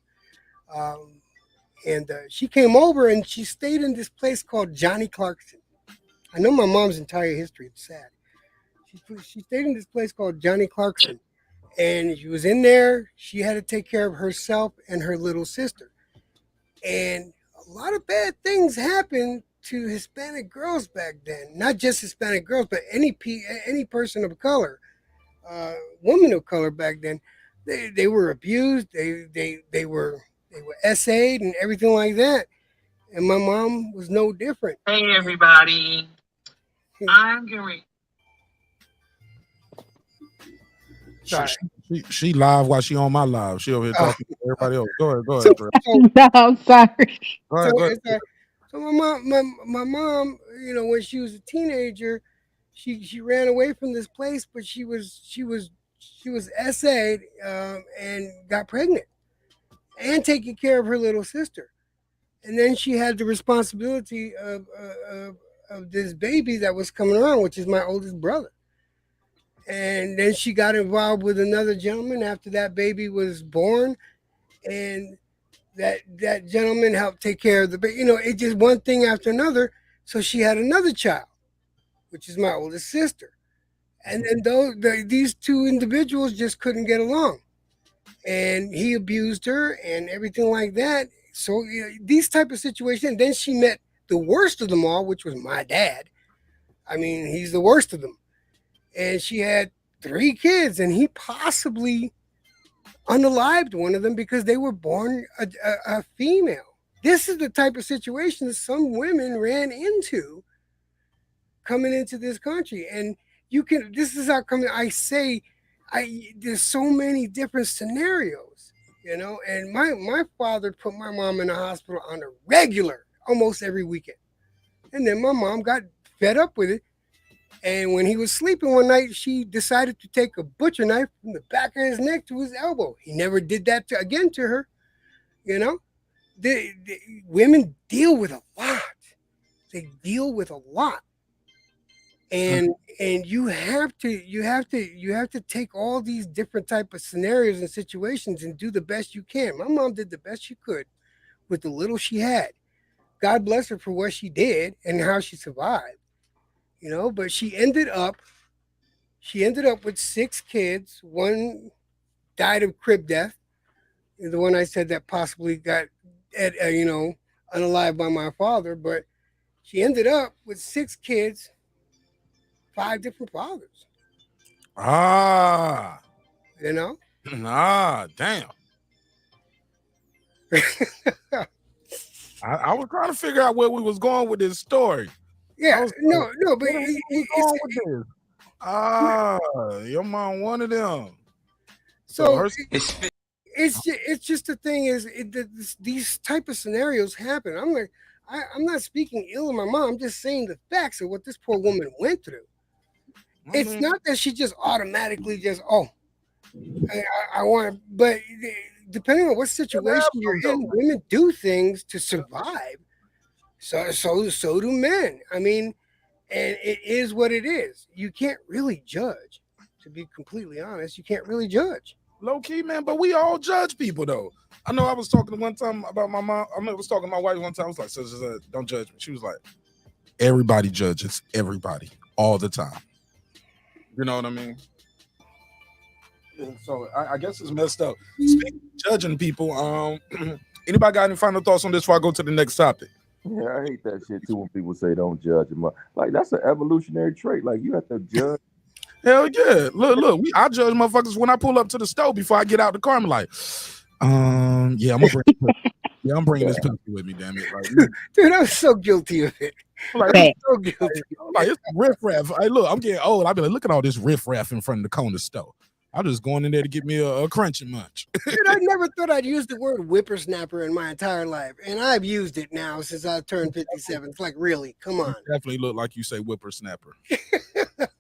And she came over and she stayed in this place called Johnny Clarkson. I know my mom's entire history. It's sad. She stayed in this place called Johnny Clarkson. And she was in there. She had to take care of herself and her little sister. And a lot of bad things happened to Hispanic girls back then. Not just Hispanic girls, but any person of color, woman of color back then. They were abused. They were essayed and everything like that. And my mom was no different. Hey everybody, I'm going. She live while she on my live. She over here talking to everybody else. Go ahead, bro. No, I'm sorry. Go ahead. So my mom, you know, when she was a teenager, she ran away from this place, but she was essayed and got pregnant and taking care of her little sister. And then she had the responsibility of this baby that was coming around, which is my oldest brother. And then she got involved with another gentleman after that baby was born, and that gentleman helped take care of the baby. You know, it just one thing after another. So she had another child, which is my oldest sister. And then these two individuals just couldn't get along, and he abused her and everything like that. So you know, these type of situations. Then she met the worst of them all, which was my dad. I mean, he's the worst of them. And she had 3 kids, and he possibly unalived one of them because they were born a female. This is the type of situation that some women ran into coming into this country. And this is how come I say there's so many different scenarios, you know. And my father put my mom in the hospital on a regular, almost every weekend. And then my mom got fed up with it. And when he was sleeping one night, she decided to take a butcher knife from the back of his neck to his elbow. He never did that again to her. You know, the women deal with a lot. They deal with a lot. And you have to take all these different type of scenarios and situations and do the best you can. My mom did the best she could with the little she had. God bless her for what she did and how she survived. You know, but she ended up with 6 kids. One died of crib death. The one I said that possibly got, unalived by my father. But she ended up with 6 kids, 5 different fathers. You know? Damn. I was trying to figure out where we was going with this story. Yeah, no, but your mom one of them. So it's just the thing is these type of scenarios happen. I'm not speaking ill of my mom. I'm just saying the facts of what this poor woman went through. It's not that she just automatically just I want, but depending on what situation you're in, women do things to survive. So do men. I mean, and it is what it is. You can't really judge. To be completely honest, you can't really judge. Low key, man, but we all judge people though. I know I was talking one time about my mom. I was talking to my wife one time. I was like, "Sister, don't judge me." She was like, "Everybody judges everybody all the time." You know what I mean? So I guess it's messed up. Speaking of judging people, anybody got any final thoughts on this before I go to the next topic? Yeah, I hate that shit too when people say don't judge them. Like that's an evolutionary trait. Like you have to judge. Hell yeah. Look, I judge motherfuckers when I pull up to the stove before I get out the car. I'm like, yeah, I'm bringing this pussy with me, damn it. Like, Dude, I was so guilty of it. Like, So guilty. Like it's riffraff. Hey, look, I'm getting old. I've been like, look at all this riffraff in front of the corner stove. I'm just going in there to get me a crunching munch. Dude, I never thought I'd use the word whippersnapper in my entire life, and I've used it now since I turned 57. It's like, really, come on. You definitely look like you say whippersnapper.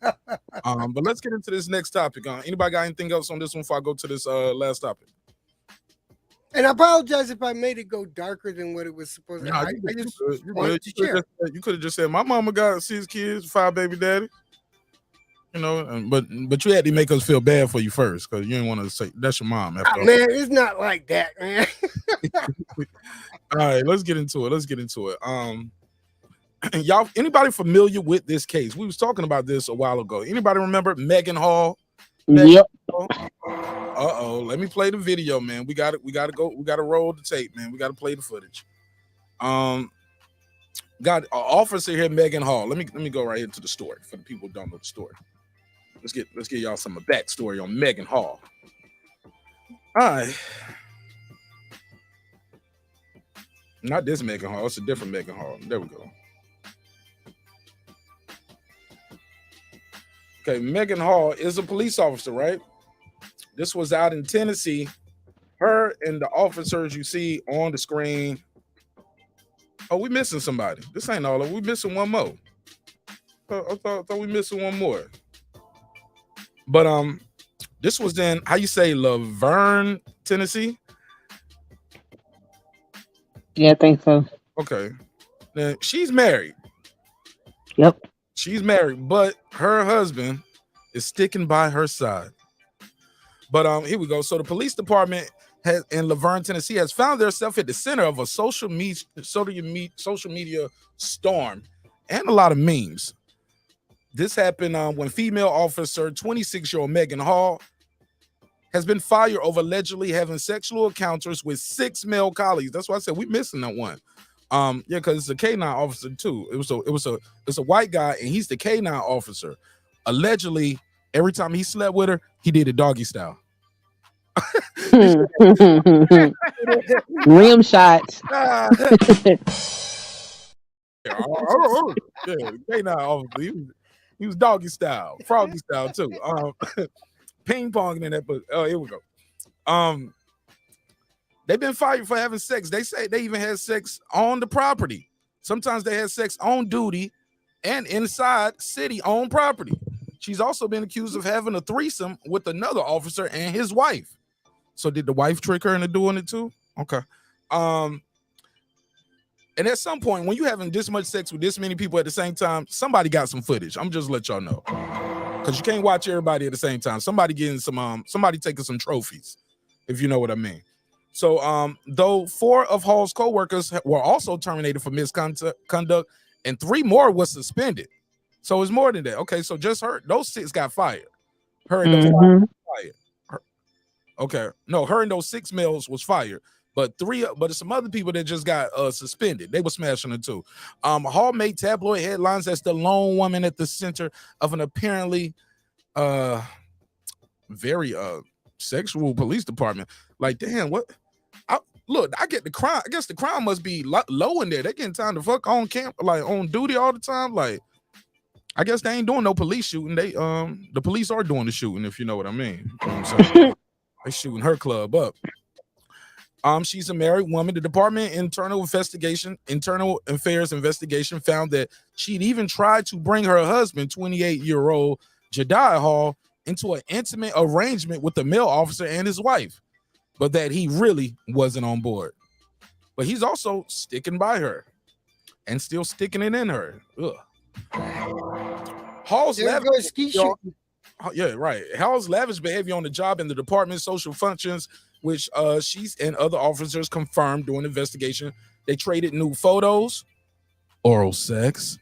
But let's get into this next topic. Anybody got anything else on this one before I go to this last topic? And I apologize if I made it go darker than what it was supposed to. I just wanted to share. You could have just said my mama got 6 kids, 5 baby daddy. You know, but you had to make us feel bad for you first because you didn't want to say that's your mom. After all. Man, it's not like that, man. All right, let's get into it. Y'all, anybody familiar with this case? We was talking about this a while ago. Anybody remember Meagan Hall? Yep. Let me play the video, man. We got to roll the tape, man. We got to play the footage. Got an officer here, Meagan Hall. Let me go right into the story for the people who don't know the story. Let's get y'all some backstory on Meagan Hall. All right. Not this Meagan Hall, it's a different Meagan Hall. There we go. Okay, Meagan Hall is a police officer, right? This was out in Tennessee. Her and the officers you see on the screen. Oh, we missing somebody. This ain't all of it. We missing one more. I thought we missing one more. But this was in, how you say, Vergne, Tennessee? Yeah, I think so. Okay. Now, she's married. Yep. She's married, but her husband is sticking by her side. But here we go. So the police department in Vergne, Tennessee has found themselves at the center of a social media storm and a lot of memes. This happened when female officer 26-year-old Meagan Hall has been fired over allegedly having sexual encounters with 6 male colleagues. That's why I said we missing that one. Yeah, because it's a K9 officer too. It's a white guy, and he's the K9 officer. Allegedly, every time he slept with her, he did a doggy style. Rim shots. Yeah, K9 officer. He was doggy style, froggy style too. Ping ponging in that book. Oh, here we go. They've been fired for having sex. They say they even had sex on the property. Sometimes they had sex on duty and inside city-owned property. She's also been accused of having a threesome with another officer and his wife. So did the wife trick her into doing it too? Okay. And at some point, when you're having this much sex with this many people at the same time, somebody got some footage. I'm just let y'all know. Because you can't watch everybody at the same time. Somebody getting some, somebody taking some trophies, if you know what I mean. So, though 4 of Hall's co-workers were also terminated for misconduct, and 3 more was suspended. So it's more than that. Okay, so just her, those 6 got fired. Her and those 5 got fired. Okay, no, her and those 6 males was fired. But some other people that just got suspended. They were smashing it too. Hall made tabloid headlines as the lone woman at the center of an apparently very sexual police department. Like, damn, what? Look, I get the crime. I guess the crime must be low in there. They getting time to fuck on camp, like on duty all the time. Like, I guess they ain't doing no police shooting. They the police are doing the shooting, if you know what I mean. You know what I'm saying? They shooting her club up. She's a married woman. The Department Internal Affairs investigation found that she'd even tried to bring her husband, 28-year-old Jadiah Hall, into an intimate arrangement with the male officer and his wife, but that he really wasn't on board. But he's also sticking by her and still sticking it in her. Ugh. Hall's lavish behavior on the job and the department's social functions which she's and other officers confirmed during the investigation. They traded nude photos, oral sex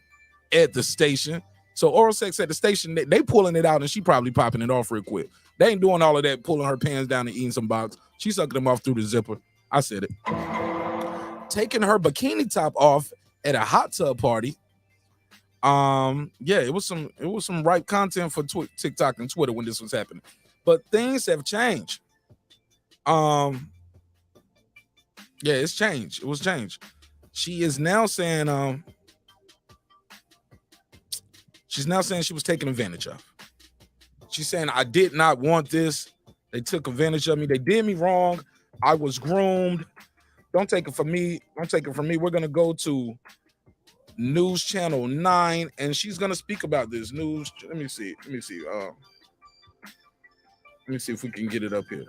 at the station. So oral sex at the station, they pulling it out and she probably popping it off real quick. They ain't doing all of that, pulling her pants down and eating some box. She sucking them off through the zipper. I said it. Taking her bikini top off at a hot tub party. Yeah, it was some ripe content for TikTok and Twitter when this was happening. But things have changed. Yeah, it's changed. It was changed. She is now saying she's now saying she was taken advantage of. She's saying, I did not want this. They took advantage of me. They did me wrong. I was groomed. Don't take it from me. Don't take it from me. We're going to go to News Channel 9, and she's going to speak about this news. Let me see. Let me see if we can get it up here.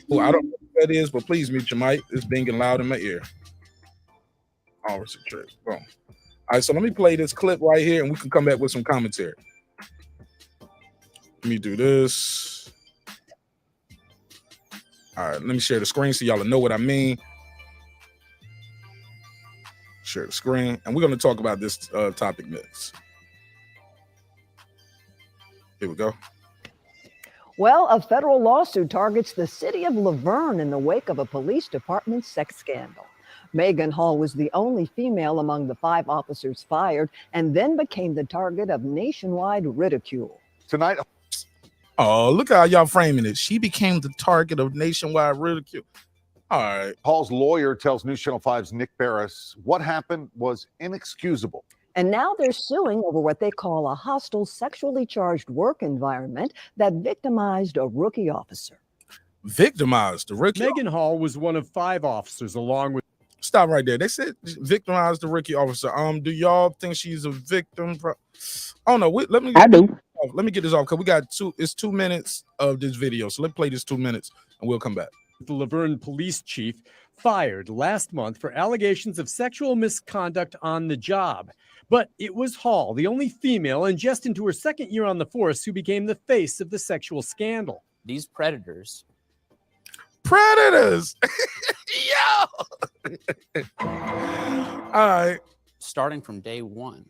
Well, I don't know what that is, but please mute your mic. It's binging loud in my ear. Oh, it's a trick. Boom. All right, so let me play this clip right here, and we can come back with some commentary. Let me do this. All right, let me share the screen so y'all know what I mean. Share the screen, and we're going to talk about this topic next. Here we go. Well, a federal lawsuit targets the city of Laverne in the wake of a police department sex scandal. Maegan Hall was the only female among the 5 officers fired and then became the target of nationwide ridicule. Tonight. Oh, look how y'all framing it. She became the target of nationwide ridicule. All right. Hall's lawyer tells News Channel 5's Nick Barris what happened was inexcusable. And now they're suing over what they call a hostile, sexually charged work environment that victimized a rookie officer. Victimized the rookie? Maegan Hall was one of 5 officers along with... Stop right there. They said victimized the rookie officer. Do y'all think she's a victim? Oh no, let me. I do. Let me get this off because we got it's 2 minutes of this video. So let's play this 2 minutes and we'll come back. The Laverne police chief fired last month for allegations of sexual misconduct on the job. But it was Hall, the only female and just into her 2nd year on the force, who became the face of the sexual scandal. These predators. Yo! All right. Starting from day 1,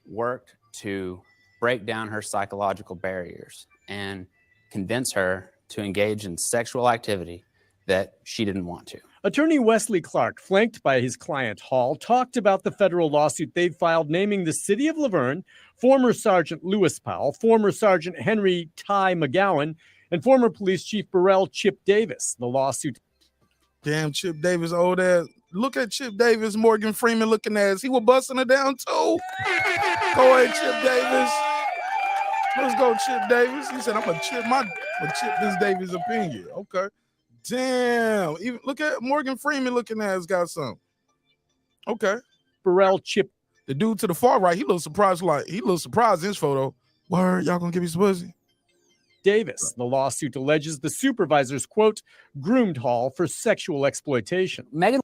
worked to break down her psychological barriers and convince her to engage in sexual activity that she didn't want to. Attorney Wesley Clark, flanked by his client Hall, talked about the federal lawsuit they've filed naming the city of Laverne, former Sergeant Lewis Powell, former Sergeant Henry Ty McGowan, and former Police Chief Burrell Chip Davis. The lawsuit. Damn, Chip Davis, old ass. Look at Chip Davis, Morgan Freeman looking ass. He was busting her down too. Go ahead, Chip Davis. Let's go, Chip Davis. He said, I'm gonna chip this Davis opinion. Okay. Damn. Even look at Morgan Freeman looking ass got something. Okay. Burrell Chip. The dude to the far right, he looks surprised in his photo. Word, y'all gonna give me some pussy? Davis. The lawsuit alleges the supervisors, quote, groomed Hall for sexual exploitation. Maegan.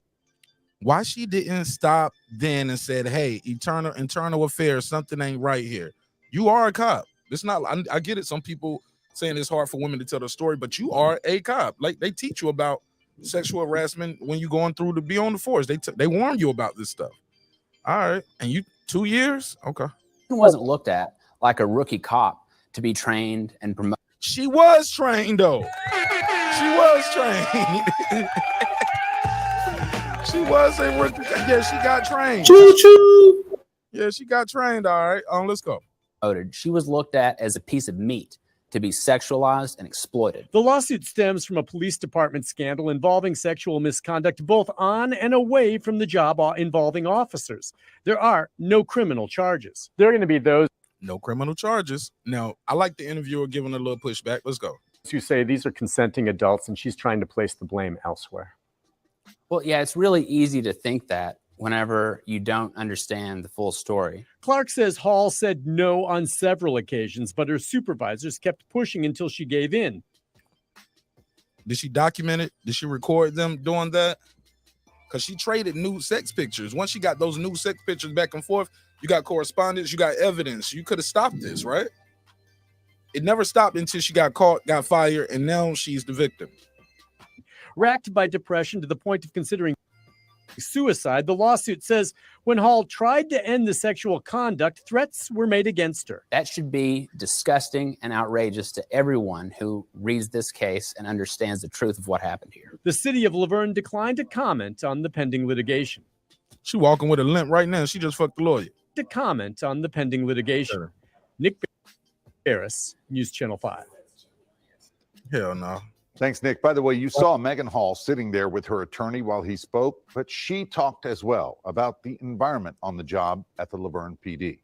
Why she didn't stop then and said, hey, internal affairs, something ain't right here. You are a cop. It's not, I get it. Some people saying it's hard for women to tell their story, but you are a cop. Like they teach you about sexual harassment when you're going through to be on the force. They warn you about this stuff. All right. And you 2 years? Okay. It wasn't looked at like a rookie cop to be trained and promoted. She was trained though. She was trained. She was a rookie. Yeah, she got trained. Choo-choo. Yeah, she got trained. All right. Let's go. She was looked at as a piece of meat to be sexualized and exploited. The lawsuit stems from a police department scandal involving sexual misconduct both on and away from the job involving officers. There are no criminal charges. There are going to be those. No criminal charges. Now, I like the interviewer giving a little pushback. Let's go. You say these are consenting adults and she's trying to place the blame elsewhere. Well, yeah, it's really easy to think that whenever you don't understand the full story. Clark says Hall said no on several occasions, but her supervisors kept pushing until she gave in. Did she document it? Did she record them doing that? Because she traded nude sex pictures. Once she got those nude sex pictures back and forth, you got correspondence, you got evidence. You could have stopped this, right? It never stopped until she got caught, got fired, and now she's the victim. Racked by depression to the point of considering suicide, the lawsuit says when Hall tried to end the sexual conduct, threats were made against her. That should be disgusting and outrageous to everyone who reads this case and understands the truth of what happened here. The city of Laverne declined to comment on the pending litigation. She walking with a limp right now. She just fucked the lawyer. To comment on the pending litigation. Nick Barris, News Channel 5. Hell no. Thanks, Nick. By the way, you saw Meagan Hall sitting there with her attorney while he spoke, but she talked as well about the environment on the job at the Laverne PD.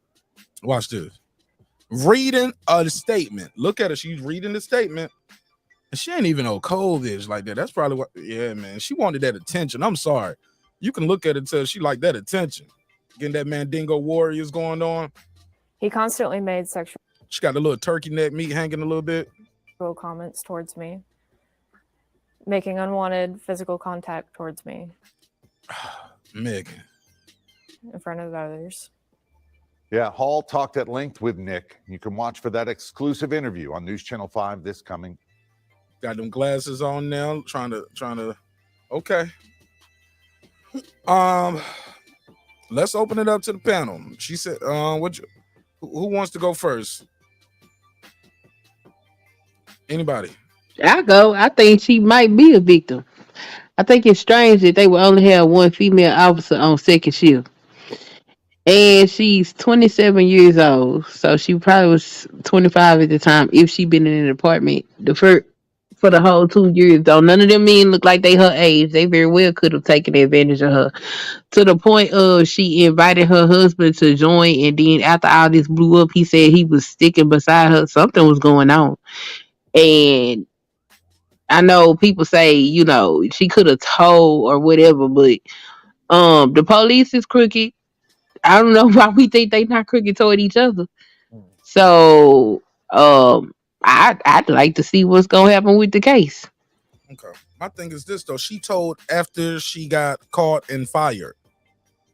Watch this. Reading a statement. Look at her. She's reading the statement. And she ain't even know COVID like that. That's probably what. Yeah, man. She wanted that attention. I'm sorry. You can look at it and tell she like that attention. Getting that Mandingo Warriors going on. He constantly made sexual She got a little turkey neck meat hanging a little bit. comments towards me, making unwanted physical contact towards me Meagan. in front of others. Yeah, Hall talked at length with Nick. You can watch for that exclusive interview on News Channel 5 this coming. Got them glasses on now, trying to. Okay. Let's open it up to the panel. She said, who wants to go first? Anybody? I go. I think she might be a victim. I think it's strange that they would only have one female officer on second shift. And she's 27 years old. So she probably was 25 at the time if she'd been in an apartment for the whole 2 years. Though none of them men look like they her age. They very well could have taken advantage of her. To the point of she invited her husband to join. And then after all this blew up, he said he was sticking beside her. Something was going on. And I know people say, she could have told or whatever, but the police is crooked. I don't know why we think they not crooked toward each other. So I'd like to see what's gonna happen with the case. Okay. My thing is this though. She told after she got caught and fired,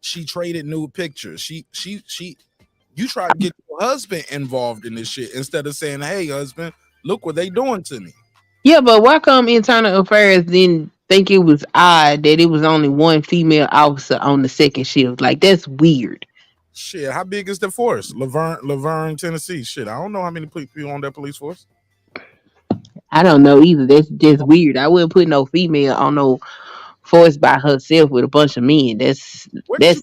she traded nude pictures. You tried to get your husband involved in this shit instead of saying, "Hey, husband, look what they doing to me." Yeah, but why come Internal Affairs didn't think it was odd that it was only one female officer on the second shift? Like, that's weird. Shit, how big is the force? Laverne, Tennessee. Shit, I don't know how many people on that police force. I don't know either. That's just weird. I wouldn't put no female on no force by herself with a bunch of men. That's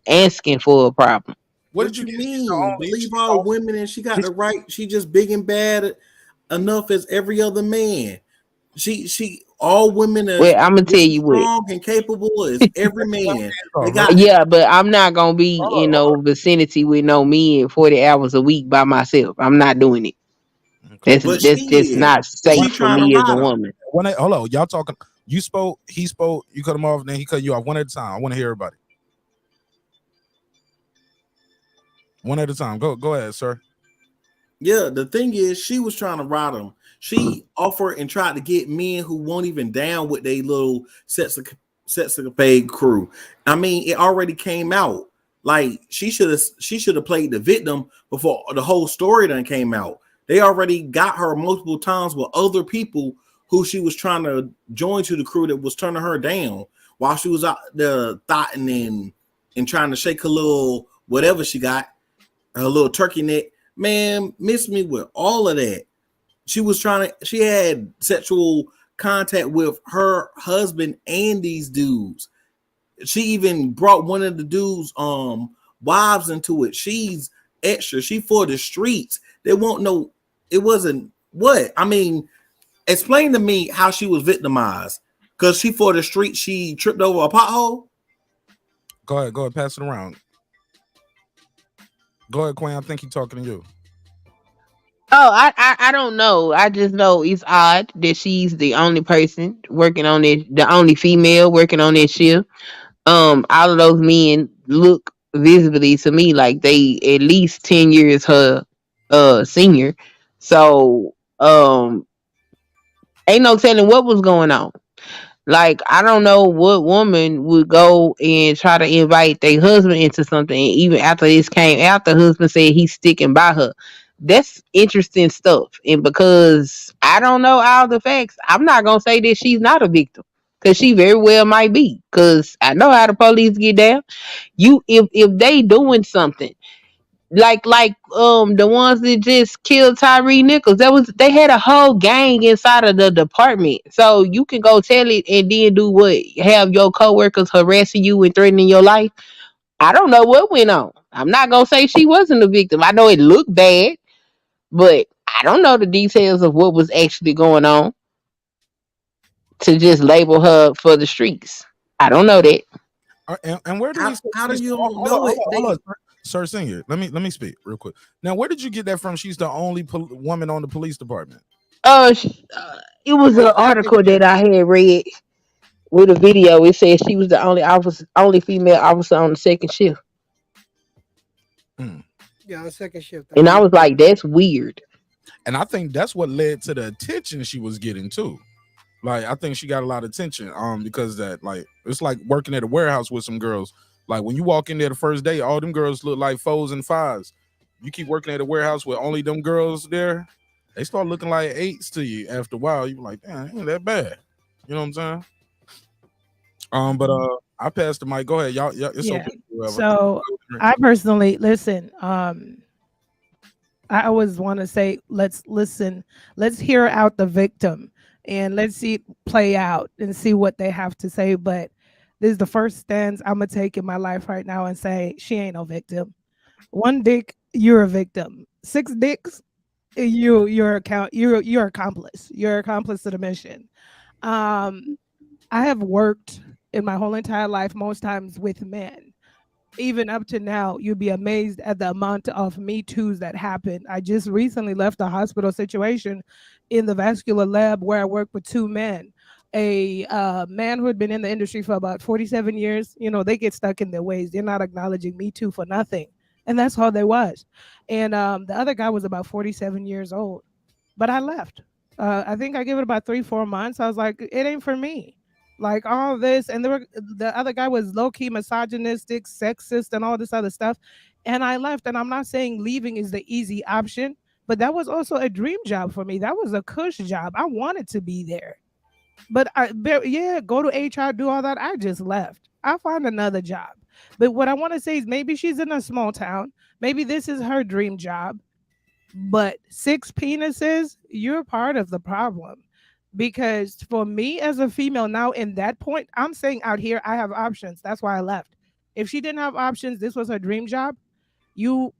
asking for a problem. What you mean? Believe all women and she got the right. She just big and bad enough as every other man. She all women are. Well, I'm gonna tell you strong what. and capable as every man. Yeah, but I'm not gonna be in no vicinity with no men 40 hours a week by myself. I'm not doing it. That's not safe for me as a woman. Hold on, y'all talking. You spoke, he spoke, you cut him off, then he cut you off one at a time. I want to hear everybody. One at a time. Go ahead, sir. Yeah, the thing is, she was trying to ride him. She offered and tried to get men who won't even down with their little sex paid crew. I mean, it already came out. Like she should have played the victim before the whole story done came out. They already got her multiple times with other people who she was trying to join to the crew that was turning her down while she was out there thotting and trying to shake her little whatever she got, her little turkey neck. Man, miss me with all of that. She had sexual contact with her husband and these dudes. She even brought one of the dudes' wives into it. She's extra. She for the streets. They won't know. It wasn't what? I mean, explain to me how she was victimized. Because she for the street, she tripped over a pothole. Go ahead, pass it around. Go ahead, Quinn. I think he's talking to you. Oh, I don't know. I just know it's odd that she's the only person working on it, the only female working on that shift. All of those men look visibly to me like they at least 10 years her senior. So ain't no telling what was going on. Like, I don't know what woman would go and try to invite their husband into something. And even after this came out, the husband said he's sticking by her. That's interesting stuff. And because I don't know all the facts, I'm not gonna say that she's not a victim. Cause she very well might be. Cause I know how the police get down. You if they doing something like the ones that just killed Tyree Nichols, they had a whole gang inside of the department. So you can go tell it and then do what? Have your coworkers harassing you and threatening your life? I don't know what went on. I'm not gonna say she wasn't a victim. I know it looked bad, but I don't know the details of what was actually going on to just label her for the streets. I don't know that. And where do we? How do you hold know on, it? hold on, Sir Senior. Let me speak real quick. Now, where did you get that from? She's the only woman on the police department. It was an article that I had read with a video. It said she was the only female officer on the second shift. Yeah, on second shift. And I was like, that's weird. And I think that's what led to the attention she was getting too. Like, I think she got a lot of attention because that, like, it's like working at a warehouse with some girls. Like, when you walk in there the first day, all them girls look like 4s and 5s. You keep working at a warehouse with only them girls there, they start looking like 8s to you after a while. You're like, damn, ain't that bad. You know what I'm saying? But I passed the mic. Go ahead, y'all. It's Yeah. okay. So I personally listen. I always want to say, let's listen. Let's hear out the victim and let's see it play out and see what they have to say. But this is the first stance I'm gonna take in my life right now and say she ain't no victim. 1 dick, you're a victim. 6 dicks, you're accomplice. You're accomplice to the mission. I have worked in my whole entire life most times with men. Even up to now, you'd be amazed at the amount of Me Too's that happen. I just recently left a hospital situation in the vascular lab where I worked with 2 men. A man who had been in the industry for about 47 years, they get stuck in their ways. They're not acknowledging Me Too for nothing. And that's how they was. And the other guy was about 47 years old. But I left. I think I gave it about 3-4 months. I was like, it ain't for me. Like all this, and the other guy was low-key misogynistic, sexist, and all this other stuff. And I left. And I'm not saying leaving is the easy option, but that was also a dream job for me. That was a cush job. I wanted to be there. But go to HR, do all that. I just left. I found another job. But what I want to say is maybe she's in a small town. Maybe this is her dream job. But 6 penises, you're part of the problem. Because for me as a female now in that point, I'm saying out here, I have options. That's why I left. If she didn't have options, this was her dream job. Your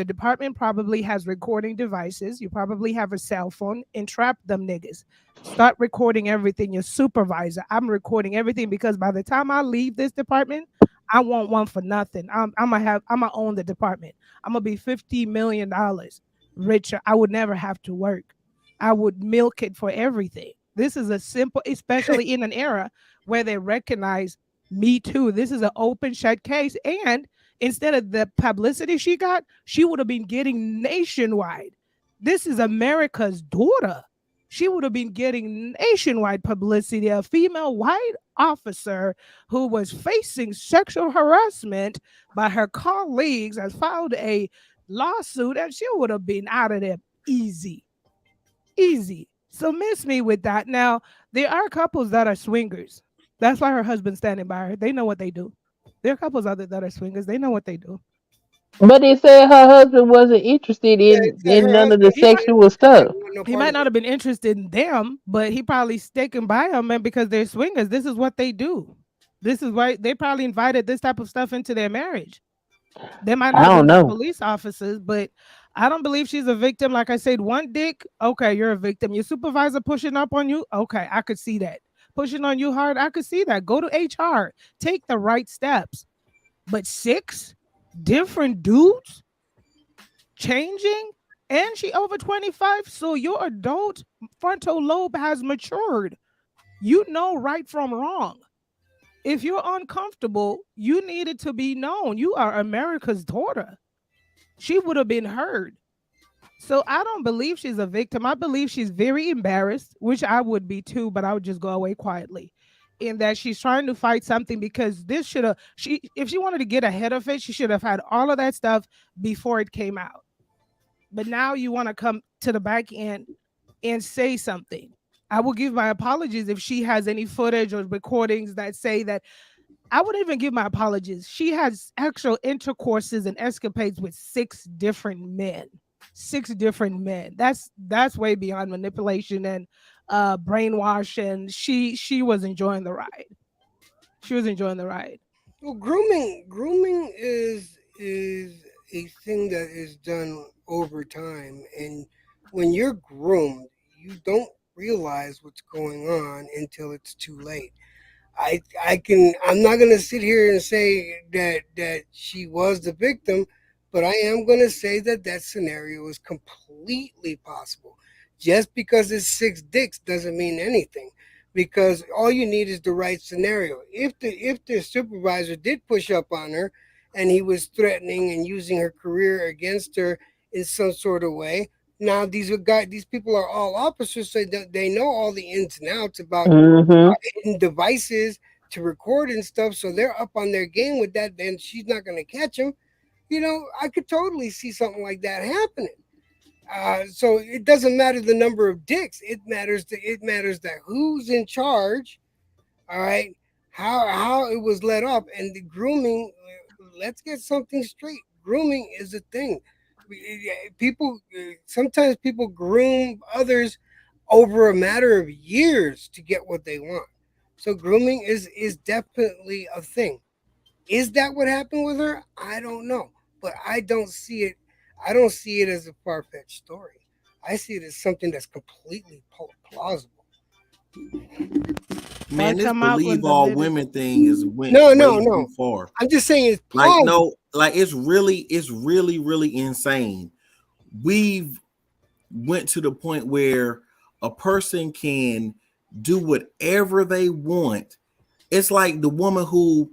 department probably has recording devices. You probably have a cell phone. Entrap them niggas. Start recording everything. Your supervisor, I'm recording everything because by the time I leave this department, I want one for nothing. I'm gonna own the department. I'm gonna be $50 million richer. I would never have to work. I would milk it for everything. This is a simple, especially in an era where they recognize Me Too. This is an open shut case. And instead of the publicity she got, she would have been getting nationwide. This is America's daughter. She would have been getting nationwide publicity. A female white officer who was facing sexual harassment by her colleagues has filed a lawsuit, and she would have been out of there easy. So miss me with that. Now, there are couples that are swingers. That's why her husband's standing by her. They know what they do. There are couples out there that are swingers. They know what they do. But it said her husband wasn't interested in none of the sexual stuff. He might not have been interested in them, but he probably sticking by them, and because they're swingers, this is what they do. This is why they probably invited this type of stuff into their marriage. They might not have been police officers, but I don't believe she's a victim. Like I said, 1 dick, okay, you're a victim. Your supervisor pushing up on you, okay, I could see that. Pushing on you hard, I could see that. Go to HR, take the right steps. But 6 different dudes changing, and she over 25, so your adult frontal lobe has matured. You know right from wrong. If you're uncomfortable, you needed to be known. You are America's daughter. She would have been heard. So I don't believe she's a victim. I believe she's very embarrassed, which I would be too, but I would just go away quietly. In that she's trying to fight something because this should have, if she wanted to get ahead of it, she should have had all of that stuff before it came out. but now you want to come to the back end and say something. I will give my apologies if she has any footage or recordings that say that. I would even give my apologies. She has actual intercourses and escapades with 6 different men. 6 different men. That's way beyond manipulation and brainwash. And she was enjoying the ride. She was enjoying the ride. Well, grooming is a thing that is done over time, and when you're groomed, you don't realize what's going on until it's too late. I'm not gonna sit here and say that she was the victim, but I am gonna say that that scenario is completely possible. Just because it's 6 dicks doesn't mean anything, because all you need is the right scenario. If the supervisor did push up on her, and he was threatening and using her career against her in some sort of way. Now these people are all officers, so they know all the ins and outs about hidden devices to record and stuff. So they're up on their game with that. Then she's not going to catch him. I could totally see something like that happening. So it doesn't matter the number of dicks. It matters that who's in charge. All right, how it was let off, and the grooming. Let's get something straight. Grooming is a thing. Sometimes people groom others over a matter of years to get what they want. So grooming is definitely a thing. Is that what happened with her? I don't know, but I don't see it. I don't see it as a far-fetched story. I see it as something that's completely plausible. Man, this believe all women thing is went no. too far. I'm just saying it's plausible. It's really insane. We've went to the point where a person can do whatever they want. It's like the woman who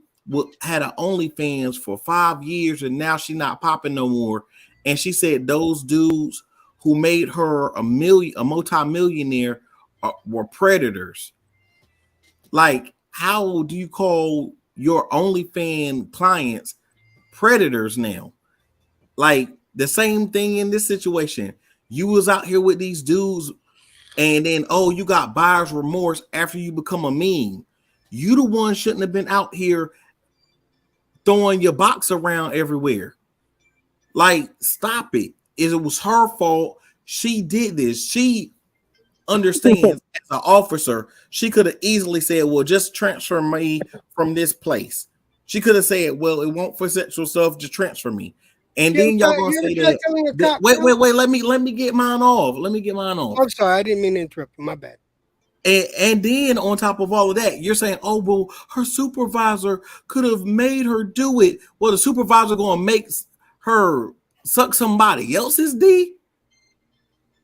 had an OnlyFans for 5 years and now she's not popping no more. And she said those dudes who made her a multi-millionaire were predators. Like, how do you call your OnlyFans clients predators now? Like, the same thing in this situation. You was out here with these dudes, and then, you got buyer's remorse after you become a meme. You the one shouldn't have been out here throwing your box around everywhere. Like, stop it. It was her fault. She did this. She understands as an officer, she could have easily said, well, just transfer me from this place. She could have said, well, it won't for sexual stuff, just transfer me. And then y'all gonna say that. Wait, let me get mine off. I'm sorry, I didn't mean to interrupt you. My bad. And then on top of all of that, you're saying, oh, well, her supervisor could have made her do it. Well, the supervisor gonna make her suck somebody else's D.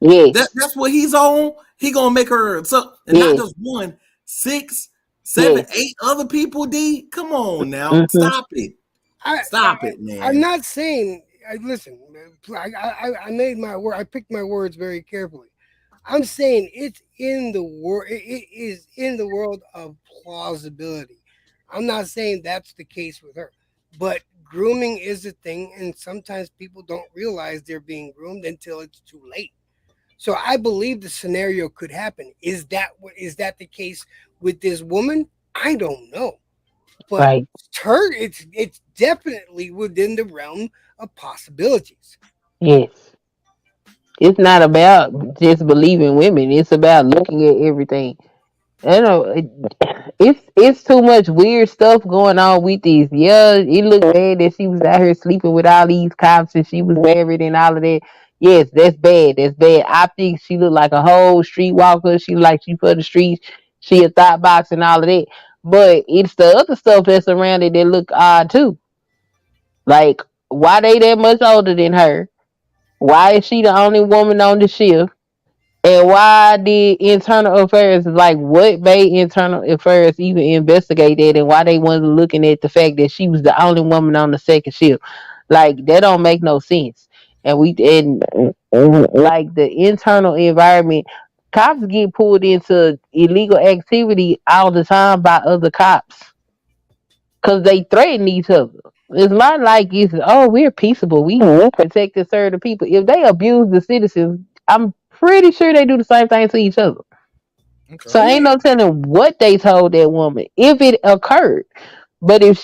Yes. That's what he's on. He gonna make her suck, and not just 1, 6, 7, 8 other people. D. Come on now, stop it. Stop it, man. I'm not saying. Listen, I made my word. I picked my words very carefully. I'm saying it's in the world. It is in the world of plausibility. I'm not saying that's the case with her, but grooming is a thing, and sometimes people don't realize they're being groomed until it's too late. So I believe the scenario could happen. Is that the case with this woman? I don't know, but it's definitely within the realm of possibilities. Yes. It's not about just believing women. It's about looking at everything. I know it's too much weird stuff going on with these. Yeah, it looked bad that she was out here sleeping with all these cops and she was married and all of that. Yes, that's bad. That's bad. I think she looked like a whole streetwalker. She for the streets. She a thought box and all of that. But it's the other stuff that's around it that look odd too. Like, why they that much older than her? Why is she the only woman on the shift? And why did internal affairs, like what made internal affairs even investigate that, and why they wasn't looking at the fact that she was the only woman on the second shift? Like, that don't make no sense. And like the internal environment, cops get pulled into illegal activity all the time by other cops because they threaten each other. It's not like it's we're peaceable. We protect and serve the people. If they abuse the citizens, I'm pretty sure they do the same thing to each other. Okay. So ain't no telling what they told that woman if it occurred. But if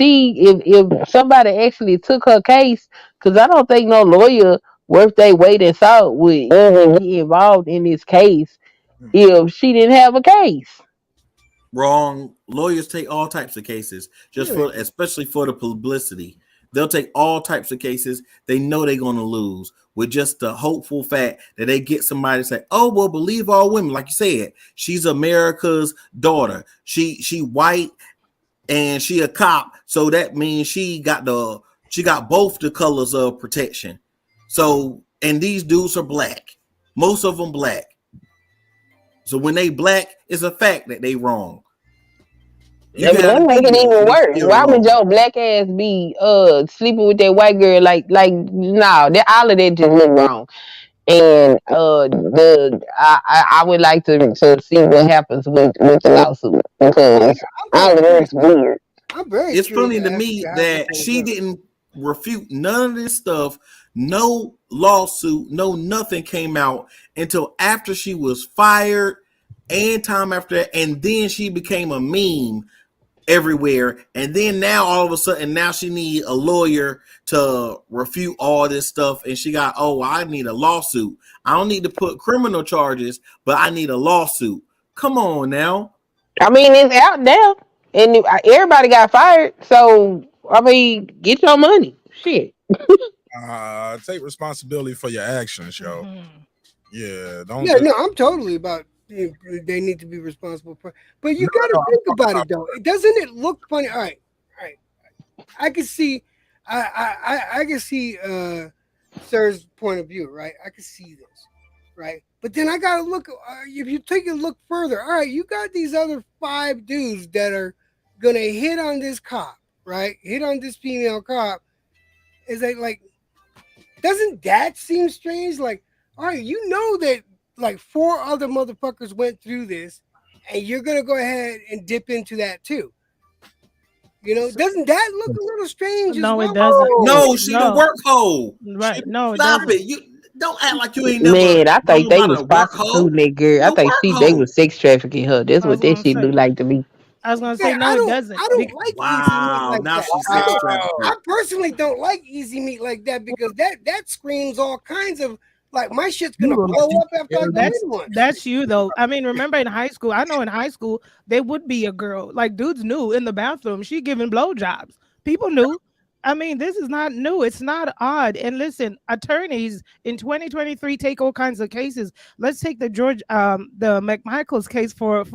somebody actually took her case, because I don't think no lawyer worth their weight in salt would be involved in this case if she didn't have a case. Wrong. Lawyers take all types of cases, especially for the publicity. They'll take all types of cases. They know they're going to lose with just the hopeful fact that they get somebody to say, "Oh, well, believe all women." Like you said, she's America's daughter. She white and she a cop, so that means she got both the colors of protection. So, and these dudes are black. Most of them black. So when they black, it's a fact that they wrong. Yeah, but that make it even worse. Why would your black ass be sleeping with that white girl? Like no, that all of that just look wrong. And I would like to see what happens with the lawsuit because all of that's weird. I'm very. It's funny to me that she didn't refute none of this stuff. No lawsuit, no nothing came out until after she was fired and time after that, and then she became a meme everywhere, and then now all of a sudden now she need a lawyer to refute all this stuff, and she got I need a lawsuit. I don't need to put criminal charges, but I need a lawsuit. Come on now. I mean, it's out now, and everybody got fired. So I mean, get your money. Shit. Take responsibility for your actions, yo. Yeah, don't. Yeah, no, I'm totally about. They need to be responsible for, but you got to think about it though. Doesn't it look funny? All right. I can see, I can see Sir's point of view, right? I can see this, right? But then I got to look. If you take a look further, all right, you got these other 5 dudes that are gonna hit on this cop, right? Hit on this female cop. Is that like? Doesn't that seem strange? Like, all right, you know that. Like 4 other motherfuckers went through this, and you're gonna go ahead and dip into that too. You know, doesn't that look a little strange? No, as it well? doesn't. No, she the work hole. Right? No, it Stop doesn't. it. You don't act like you ain't never. Man, I think they known was about a work hole. prostituting that girl. I think they was sex trafficking her. That's what that shit looked like to me. I was gonna say no, it doesn't. I don't like easy meat like now that. she's sex trafficking. I personally don't like easy meat like that because that screams all kinds of like my shit's gonna blow up after I go in one. That's you though. I mean, remember in high school? I know in high school there would be a girl like dudes knew in the bathroom she giving blowjobs. People knew. I mean, this is not new. It's not odd. And listen, attorneys in 2023 take all kinds of cases. Let's take the the McMichaels case for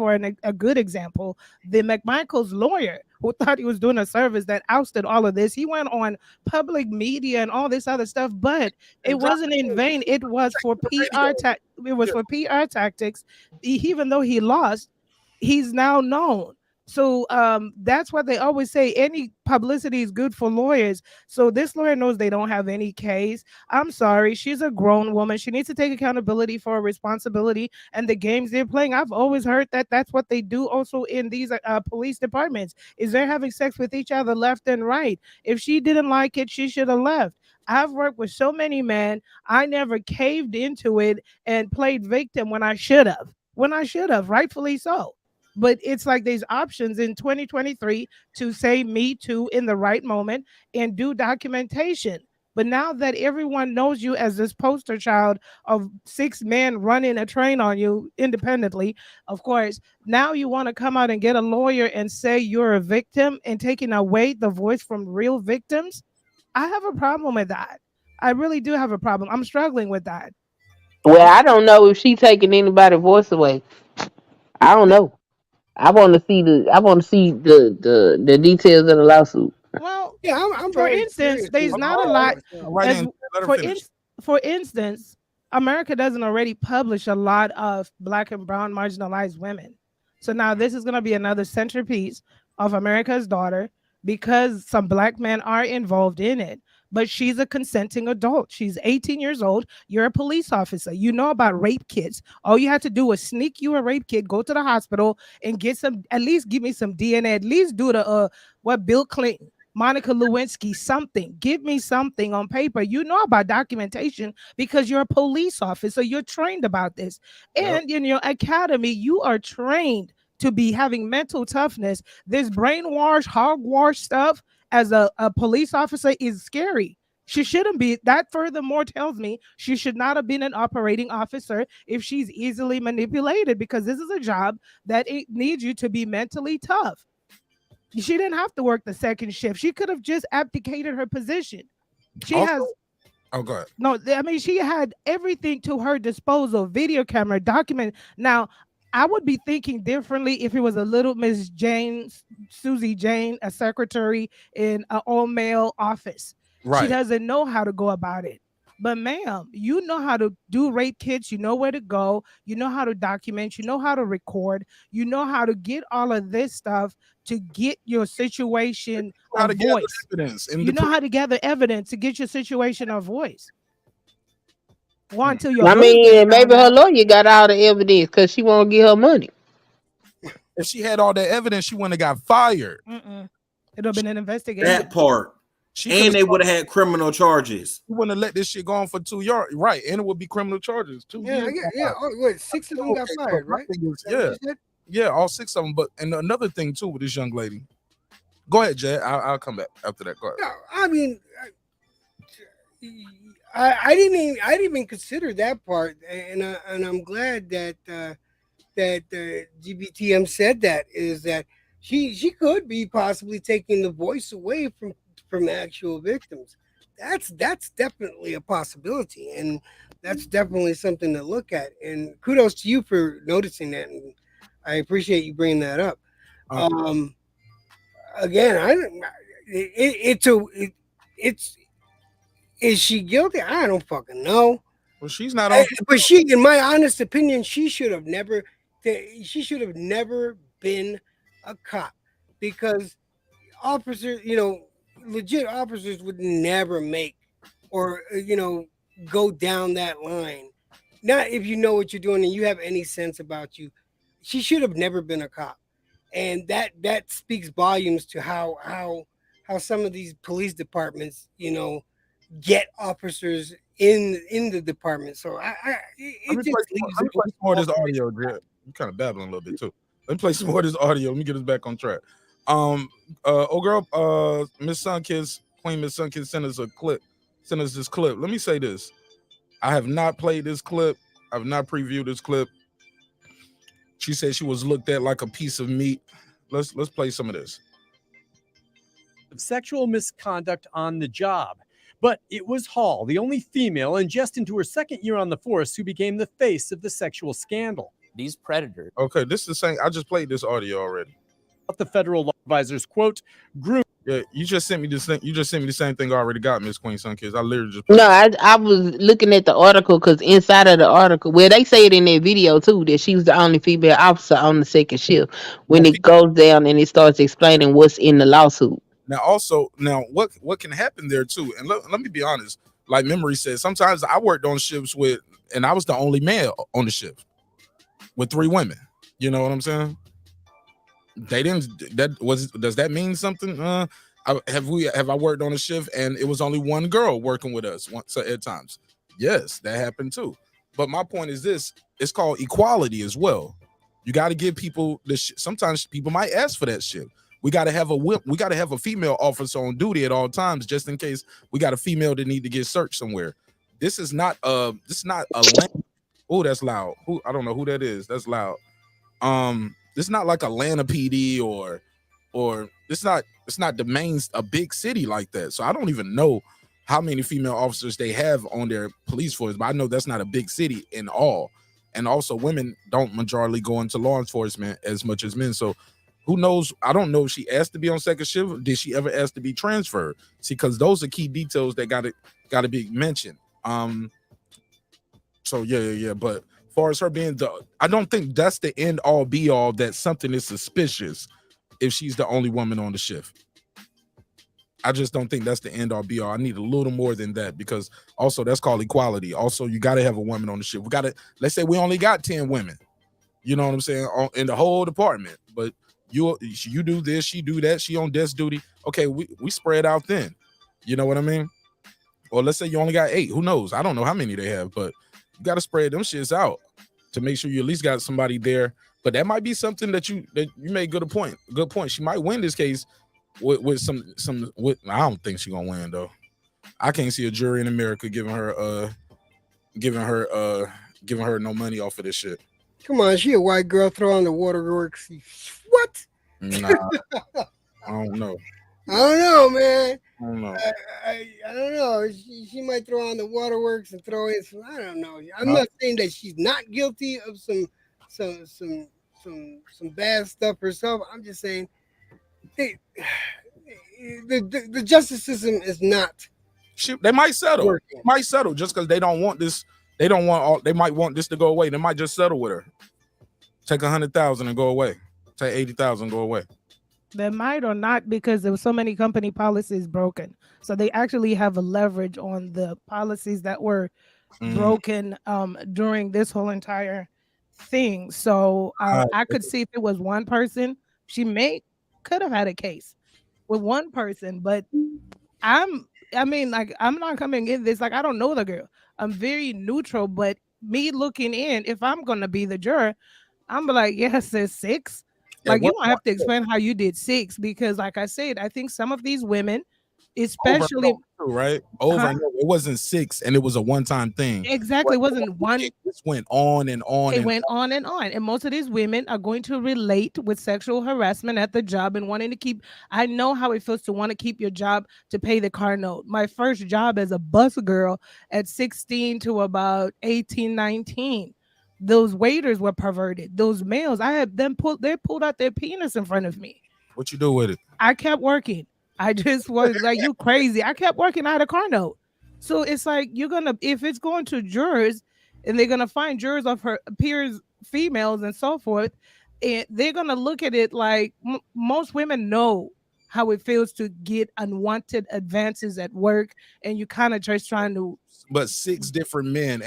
a good example. The McMichaels lawyer who thought he was doing a service that ousted all of this. He went on public media and all this other stuff, but it wasn't in vain. It was for PR. It was for PR tactics. Even though he lost, he's now known. So that's what they always say. Any publicity is good for lawyers. So this lawyer knows they don't have any case. I'm sorry. She's a grown woman. She needs to take accountability for her responsibility and the games they're playing. I've always heard that that's what they do also in these police departments is they're having sex with each other left and right. If she didn't like it, she should have left. I've worked with so many men. I never caved into it and played victim when I should have. Rightfully so. But it's like there's options in 2023 to say me too in the right moment and do documentation. But now that everyone knows you as this poster child of 6 men running a train on you independently, of course, now you want to come out and get a lawyer and say you're a victim and taking away the voice from real victims. I have a problem with that. I really do have a problem. I'm struggling with that. Well, I don't know if she taking anybody's voice away. I don't know. I want to see the details of the lawsuit. Well, yeah, I'm for instance, there's not a lot. For instance, America doesn't already publish a lot of Black and brown marginalized women. So now this is going to be another centerpiece of America's daughter because some Black men are involved in it. But she's a consenting adult. She's 18 years old. You're a police officer. You know about rape kits. All you have to do is sneak you a rape kit, go to the hospital and get some, at least give me some DNA, at least do the, what Bill Clinton, Monica Lewinsky something. Give me something on paper. You know about documentation because you're a police officer. You're trained about this. And in your academy, you are trained to be having mental toughness. This brainwash, hogwash stuff as a police officer is scary. She shouldn't be. That furthermore tells me she should not have been an operating officer if she's easily manipulated, because this is a job that it needs you to be mentally tough. She didn't have to work the second shift. She could have just abdicated her position. She Also- has Oh, go ahead. no, I mean, she had everything to her disposal, video camera, document. Now, I would be thinking differently if it was a little Miss Jane, Susie Jane, a secretary in an all-male office. She Right. doesn't know how to go about it. But ma'am, you know how to do rape kits. You know where to go. You know how to document. You know how to record. You know how to get all of this stuff to get your situation How a to gather voice. evidence and You know to how to gather evidence to get your situation a voice. One until your I husband mean, maybe found her out. lawyer got all the evidence because she won't get her money. If she had all that evidence, she wouldn't have got fired. It would have been an investigation. That part. She And could've they would have had criminal charges. You wouldn't have let this shit go on for 2 years, right? And it would be criminal charges. 2 Yeah, years. yeah. Oh, wait, 6 of them got Okay, so fired, my right? thing is- Is that what yeah, you said? yeah, all 6 of them. But and another thing too with this young lady. Go ahead, Jay. I'll come back after that. Go ahead. No, I mean, I didn't even consider that part, and I'm glad that GBTM said that, is that she could be possibly taking the voice away from actual victims. That's definitely a possibility, and that's definitely something to look at. And kudos to you for noticing that, and I appreciate you bringing that up. Again, is she guilty? I don't fucking know. Well, she's not on. But she, in my honest opinion, she should have never been a cop, because officers, legit officers would never make or go down that line. Not if you know what you're doing and you have any sense about you. She should have never been a cop, and that speaks volumes to how some of these police departments, get officers in the department. So Let me play some more of this audio, Dre. You kind of babbling a little bit too. Let me play some more of this audio. Let me get us back on track. Miss Sunkiss, Queen Miss Sunkiss sent us a clip. Sent us this clip. Let me say this. I have not played this clip. I've not previewed this clip. She said she was looked at like a piece of meat. Let's play some of this. Of sexual misconduct on the job. But it was Hall, the only female and just into her second year on the force, who became the face of the sexual scandal. These predators. Okay, this is the same. I just played this audio already. The federal law advisors, quote, group. Yeah, you just sent me this thing. You just sent me the same thing I already got, Miss Queen Sunkiss. I literally just No, I was looking at the article, because inside of the article, well, they say it in their video too, that she was the only female officer on the second shift. When it goes down and it starts explaining what's in the lawsuit. Now, what can happen there too? And let me be honest. Like Memory said, sometimes I worked on shifts and I was the only male on the shift with 3 women. You know what I'm saying? Does that mean something? Have I worked on a shift and it was only one girl working with us at times? Yes, that happened too. But my point is this: it's called equality as well. You got to give people sometimes people might ask for that shit. We got to have a female officer on duty at all times, just in case we got a female that need to get searched somewhere. This is not a oh, that's loud. I don't know who that is. That's loud. It's not like Atlanta PD or it's not a big city like that. So I don't even know how many female officers they have on their police force, but I know that's not a big city in all. And also women don't majorly go into law enforcement as much as men. So who knows? I don't know if she asked to be on second shift. Did she ever ask to be transferred? See, because those are key details that gotta be mentioned. So yeah. But as far as her being I don't think that's the end all be all that something is suspicious if she's the only woman on the shift. I just don't think that's the end all be all. I need a little more than that, because also that's called equality. Also, you got to have a woman on the shift. Let's say we only got 10 women, you know what I'm saying, in the whole department, but You do this, she do that, she on desk duty. Okay, we spread out then. You know what I mean? Or let's say you only got 8. Who knows? I don't know how many they have, but you got to spread them shits out to make sure you at least got somebody there. But that might be something that you made good point. Good point. She might win this case with some. I don't think she's gonna win though. I can't see a jury in America giving her no money off of this shit. Come on, she a white girl throwing the waterworks. What? Nah, I don't know. I don't know, man. I don't know. I don't know. She might throw on the waterworks and throw in some. I don't know. I'm not saying that she's not guilty of some bad stuff herself. I'm just saying the justice system is not. They might settle. Working. Might settle just because they don't want this. They don't want all. They might want this to go away. They might just settle with her. Take 100,000 and go away. Take 80,000 and go away. They might or not, because there were so many company policies broken. So they actually have a leverage on the policies that were broken during this whole entire thing. So I could see if it was one person, she could have had a case with one person, but I'm not coming in this, like, I don't know the girl. I'm very neutral, but me looking in, if I'm gonna be the juror, I'm like, yes, it's 6. Like, you don't have to explain how you did 6, because like I said, I think some of these women, especially right over and over. It wasn't 6 and it was a one-time thing. Exactly. It wasn't one. It just went on and on. It went on and on. And most of these women are going to relate with sexual harassment at the job and wanting to keep. I know how it feels to want to keep your job to pay the car note. My first job as a bus girl at 16 to about 18, 19. Those waiters were perverted. Those males, I had them they pulled out their penis in front of me. What you do with it? I kept working. I just was like, you crazy. I kept working out a car note. So it's like, if it's going to jurors and they're going to find jurors of her peers, females and so forth, and they're going to look at it like most women know how it feels to get unwanted advances at work, and you kind of just trying to. But 6 different men,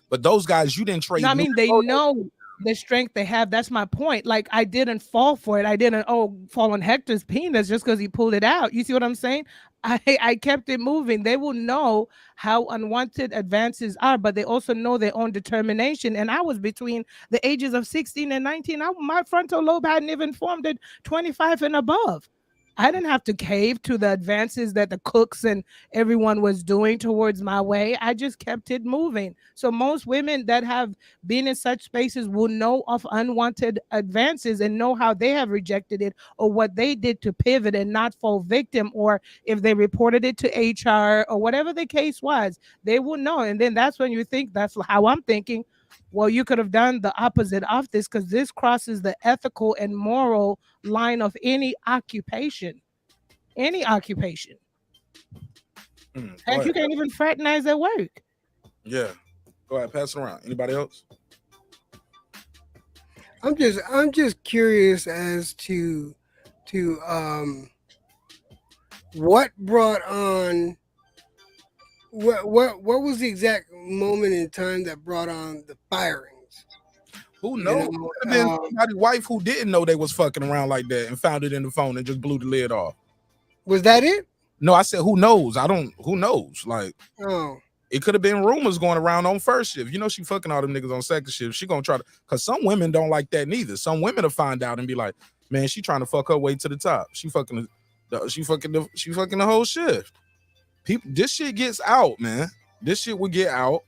but those guys you didn't trade. No, I mean, they know the strength they have. That's my point. Like, I didn't fall for it. I didn't fall on Hector's penis just because he pulled it out. You see what I'm saying? I kept it moving. They will know how unwanted advances are, but they also know their own determination. And I was between the ages of 16 and 19. My frontal lobe hadn't even formed at 25 and above. I didn't have to cave to the advances that the cooks and everyone was doing towards my way. I just kept it moving. So most women that have been in such spaces will know of unwanted advances and know how they have rejected it, or what they did to pivot and not fall victim, or if they reported it to HR or whatever the case was, they will know. And then that's when you think, that's how I'm thinking, well, you could have done the opposite of this, because this crosses the ethical and moral line of any occupation. Any occupation. Heck, you can't even fraternize at work. Yeah. Go ahead, pass it around. Anybody else? I'm just curious as to what brought on what was the exact moment in time that brought on the firings? Who knows? Could have been somebody's wife who didn't know they was fucking around like that and found it in the phone and just blew the lid off. Was that it? No, I said who knows? Who knows? Like, oh, it could have been rumors going around on first shift. You know, she fucking all them niggas on second shift. She gonna try to, because some women don't like that neither. Some women will find out and be like, man, she trying to fuck her way to the top. She fucking the whole shift. People, this shit gets out, man. This shit would get out,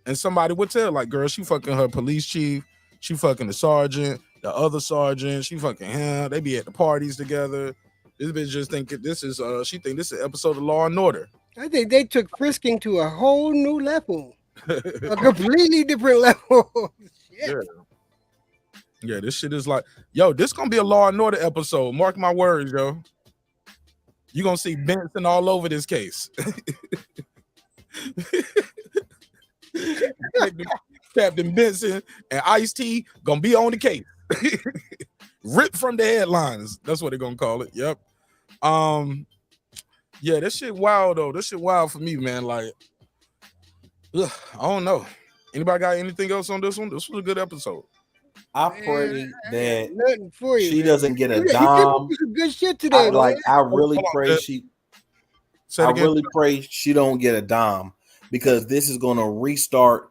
and somebody would tell, like, girl, she fucking her police chief, she fucking the sergeant, the other sergeant, she fucking him. They be at the parties together. This bitch just think this is she think this is an episode of Law and Order. I think they took frisking to a whole new level, a completely different level. Shit. Yeah, this shit is like, yo, this gonna be a Law and Order episode. Mark my words, yo. You gonna see Benson all over this case. Captain Benson and Ice-T gonna be on the case. Ripped from the headlines. That's what they're gonna call it. Yep. Yeah, this shit wild though. This shit wild for me, man. Like, I don't know. Anybody got anything else on this one? This was a good episode. I pray I got that nothing for you, she man. doesn't get a You came up dime. with some good shit today, man. I really Hold on, pray Jet. she. Say it I again. really pray she don't get a dime, because this is going to restart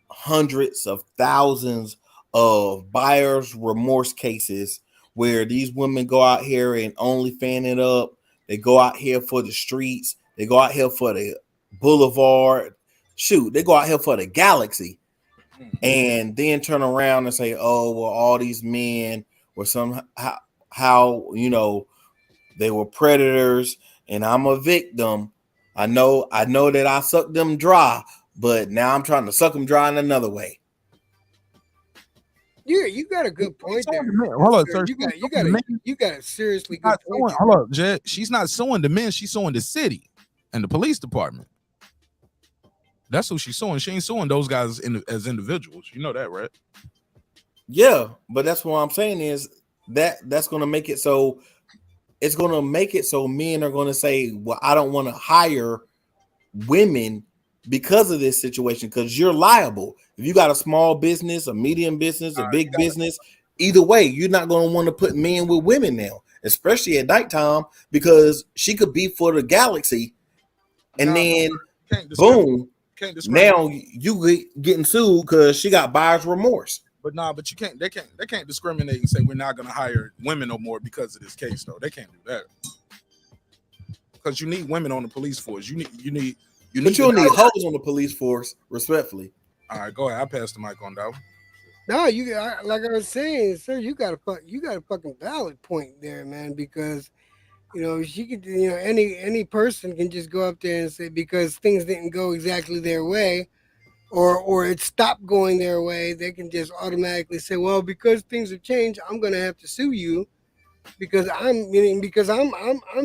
hundreds of thousands of buyer's remorse cases where these women go out here and only fan it up. They go out here for the streets. They go out here for the boulevard. Shoot, they go out here for the galaxy, and then turn around and say, "Oh, well, all these men were somehow, they were predators, and I'm a victim. I know that I sucked them dry, but now I'm trying to suck them dry in another way." Yeah, you got a good point there. Hold on, Sir. sir. You got a seriously Not good point. suing, hold up, Jet. She's not suing the men. She's suing the city and the police department. That's who she's suing. She ain't suing those guys as individuals. You know that, right? Yeah, but that's what I'm saying is that's going to make it so it's going to make it so men are going to say, "Well, I don't want to hire women because of this situation," because you're liable. If you got a small business, a medium business, a big business, either way, you're not going to want to put men with women now, especially at nighttime, because she could be for the galaxy, and then boom, now you getting sued because she got buyer's remorse. But but you can't. They can't discriminate and say we're not going to hire women no more because of this case, though. They can't do that because you need women on the police force. You need. But you don't need hoes on the police force, respectfully. All right, go ahead. I pass the mic on down. No, like I was saying, sir, you got a fucking valid point there, man, because she could, any person can just go up there and say, because things didn't go exactly their way, or it stopped going their way, they can just automatically say, well, because things have changed, I'm gonna have to sue you because I'm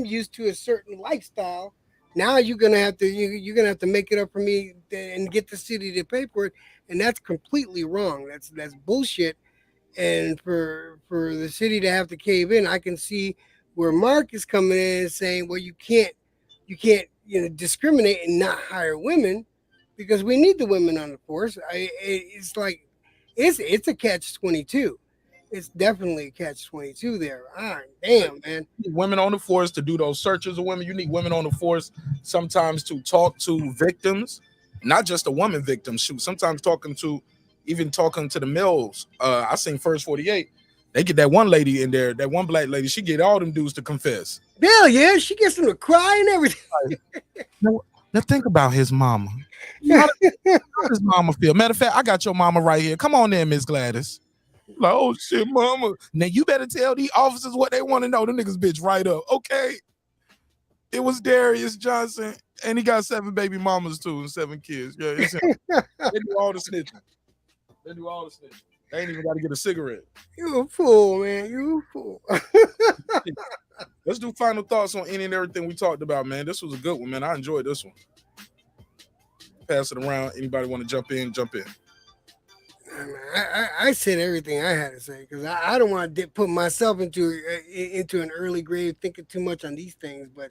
used to a certain lifestyle. Now you're gonna have to make it up for me and get the city to pay for it, and that's completely wrong. That's bullshit. And for the city to have to cave in, I can see where Mark is coming in and saying, well, you can't discriminate and not hire women, because we need the women on the force. It's like it's a catch-22. It's definitely a catch-22 there. Ah, damn, man. You need women on the force to do those searches of women. You need women on the force sometimes to talk to victims, not just a woman victim. Shoot, sometimes talking to the males. I seen First 48. They get that one lady in there, that one black lady. She get all them dudes to confess. Hell yeah, she gets them to cry and everything. Now think about his mama. How does his mama feel? Matter of fact, I got your mama right here. Come on in, Miss Gladys. Like, oh shit, mama. Now you better tell these officers what they want to know. Them niggas bitch right up. Okay. It was Darius Johnson, and he got 7 baby mamas too and 7 kids. Yeah, it's him. They do all the snitching. They ain't even got to get a cigarette. You a fool, man. You a fool. Let's do final thoughts on any and everything we talked about, man. This was a good one, man. I enjoyed this one. Pass it around. Anybody want to jump in? Jump in. I said everything I had to say, because I don't want to put myself into an early grave thinking too much on these things, but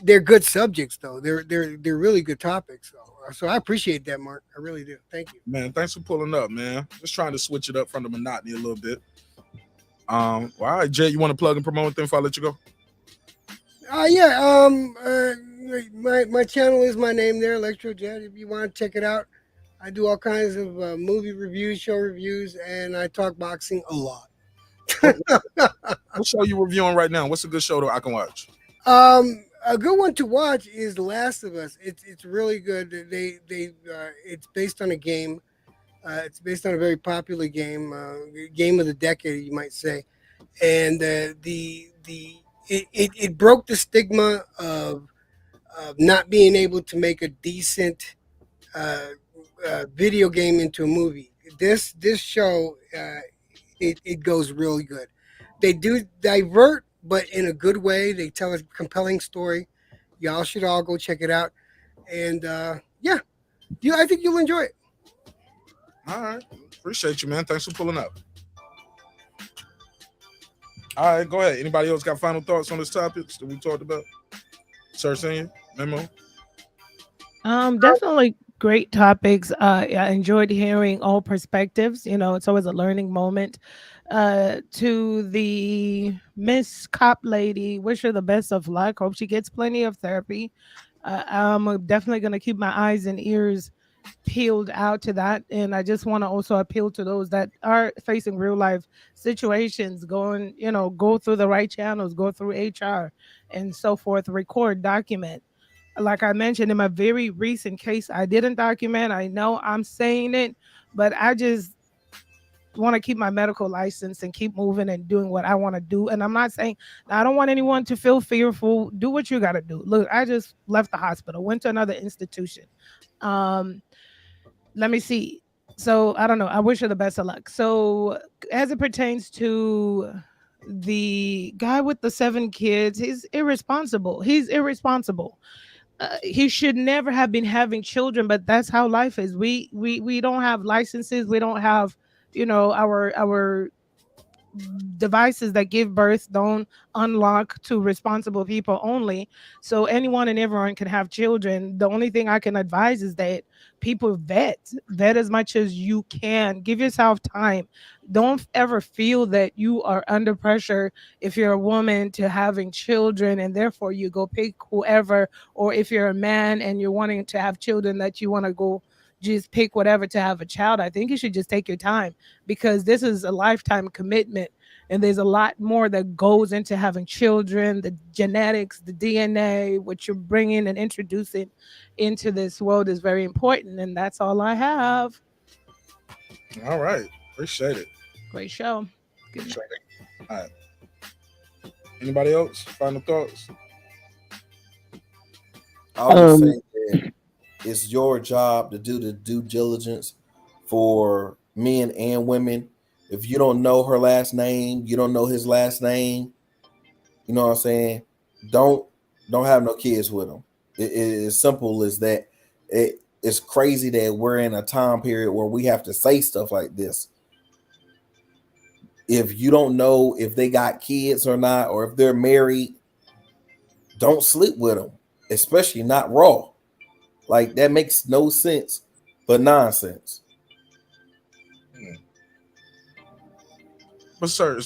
they're good subjects, though. They're really good topics. So I appreciate that, Mark. I really do. Thank you, man. Thanks for pulling up, man. Just trying to switch it up from the monotony a little bit. Well, all right, Jay, you want to plug and promote anything before I let you go? My channel is my name there, Electro Jet. If you want to check it out, I do all kinds of movie reviews, show reviews, and I talk boxing a lot. What show you reviewing right now? What's a good show that I can watch? A good one to watch is The Last of Us. It's really good. It's based on a game. It's based on a very popular game, game of the decade, you might say, and it broke the stigma of not being able to make a decent video game into a movie. This show it goes really good. They do divert, but in a good way. They tell a compelling story. Y'all should all go check it out. And I think you'll enjoy it. All right. Appreciate you, man. Thanks for pulling up. All right, go ahead. Anybody else got final thoughts on this topic that we talked about? Sir, Senior, Memo? Definitely Great topics. I enjoyed hearing all perspectives. You know, it's always a learning moment. To the Miss Cop lady, wish her the best of luck. Hope she gets plenty of therapy. I'm definitely going to keep my eyes and ears peeled out to that. And I just want to also appeal to those that are facing real life situations, going, you know, go through the right channels, go through HR and so forth, record, document. Like I mentioned in my very recent case, I didn't document. I know I'm saying it, but I just want to keep my medical license and keep moving and doing what I want to do. And I'm not saying I don't want anyone to feel fearful. Do what you got to do. Look, I just left the hospital, went to another institution. Um, let me see. So I don't know. I wish her the best of luck. So as it pertains to the guy with the 7 kids, he's irresponsible. He's irresponsible. He should never have been having children, but that's how life is. We don't have licenses. We don't have, you know, our devices that give birth don't unlock to responsible people only. So anyone and everyone can have children. The only thing I can advise is that people vet as much as you can. Give yourself time. Don't ever feel that you are under pressure if you're a woman to having children and therefore you go pick whoever, or if you're a man and you're wanting to have children that you want to go just pick whatever to have a child. I think you should just take your time, because this is a lifetime commitment and there's a lot more that goes into having children. The genetics, the DNA, what you're bringing and introducing into this world is very important. And that's all I have. All right, appreciate it. Great show. Good Appreciate it. All right, anybody else final thoughts? I would say that it's your job to do the due diligence for men and women. If you don't know her last name, you don't know his last name, you know what I'm saying? Don't have no kids with them. It is simple as that. It's crazy that we're in a time period where we have to say stuff like this. If you don't know if they got kids or not, or if they're married, don't sleep with them, especially not raw. Like, that makes no sense, but nonsense. But sir,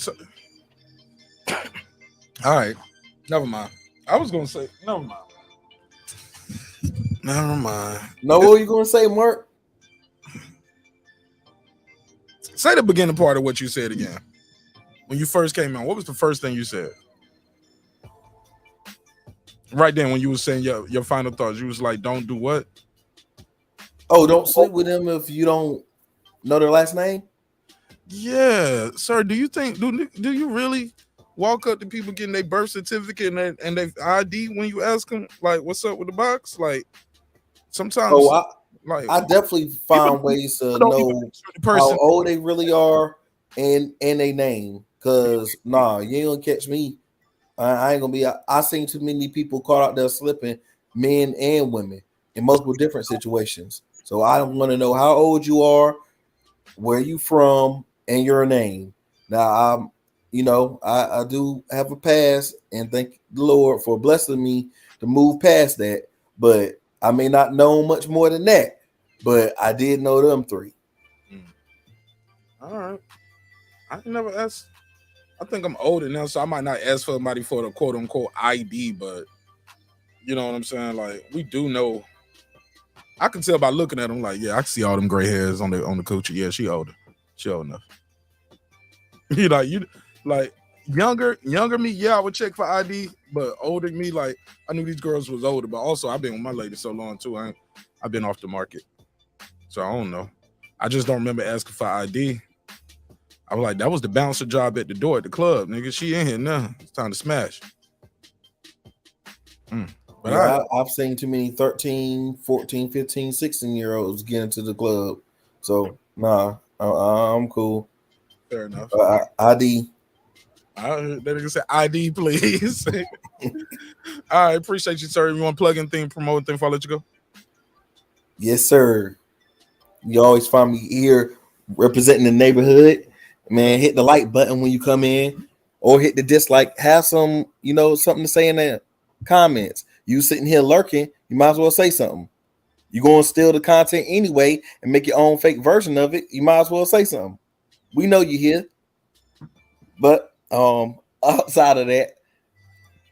all right, never mind. I was gonna say never mind. Never mind. No, what are you gonna say, Mark? Say the beginning part of what you said again. When you first came on, what was the first thing you said? Right then, when you were saying your final thoughts, you was like, "Don't do what?" Oh, don't sleep with them if you don't know their last name. Yeah, sir. Do you think do you really walk up to people getting their birth certificate and their ID when you ask them like, "What's up with the box?" Like, sometimes, I definitely find ways to know how old they really are and their name. Cause you ain't gonna catch me. I ain't gonna be. I seen too many people caught out there slipping, men and women, in multiple different situations. So I don't want to know how old you are, where you from, and your name. Now I do have a past, and thank the Lord for blessing me to move past that. But I may not know much more than that. But I did know them 3. All right. I never asked. I think I'm older now, so I might not ask for somebody for the quote unquote ID, but you know what I'm saying? Like, we do know. I can tell by looking at them, like, yeah, I can see all them gray hairs on the coochie. Yeah, she older. She old enough. you like younger me, yeah, I would check for ID, but older me, like, I knew these girls was older, but also I've been with my lady so long too. I've been off the market. So I don't know. I just don't remember asking for ID. I was like, that was the bouncer job at the door at the club, nigga. She in here now. It's time to smash. But yeah, I've seen too many 13, 14, 15, 16-year-olds get into the club. So, I'm cool. Fair enough. ID. They nigga say ID, please. All right, appreciate you, sir. You want to plug in thing, promote thing before I let you go? Yes, sir. You always find me here representing the neighborhood. Man, hit the like button when you come in, or hit the dislike. Have some, something to say in the comments. You sitting here lurking, you might as well say something. You're going to steal the content anyway and make your own fake version of it. You might as well say something. We know you here. But outside of that,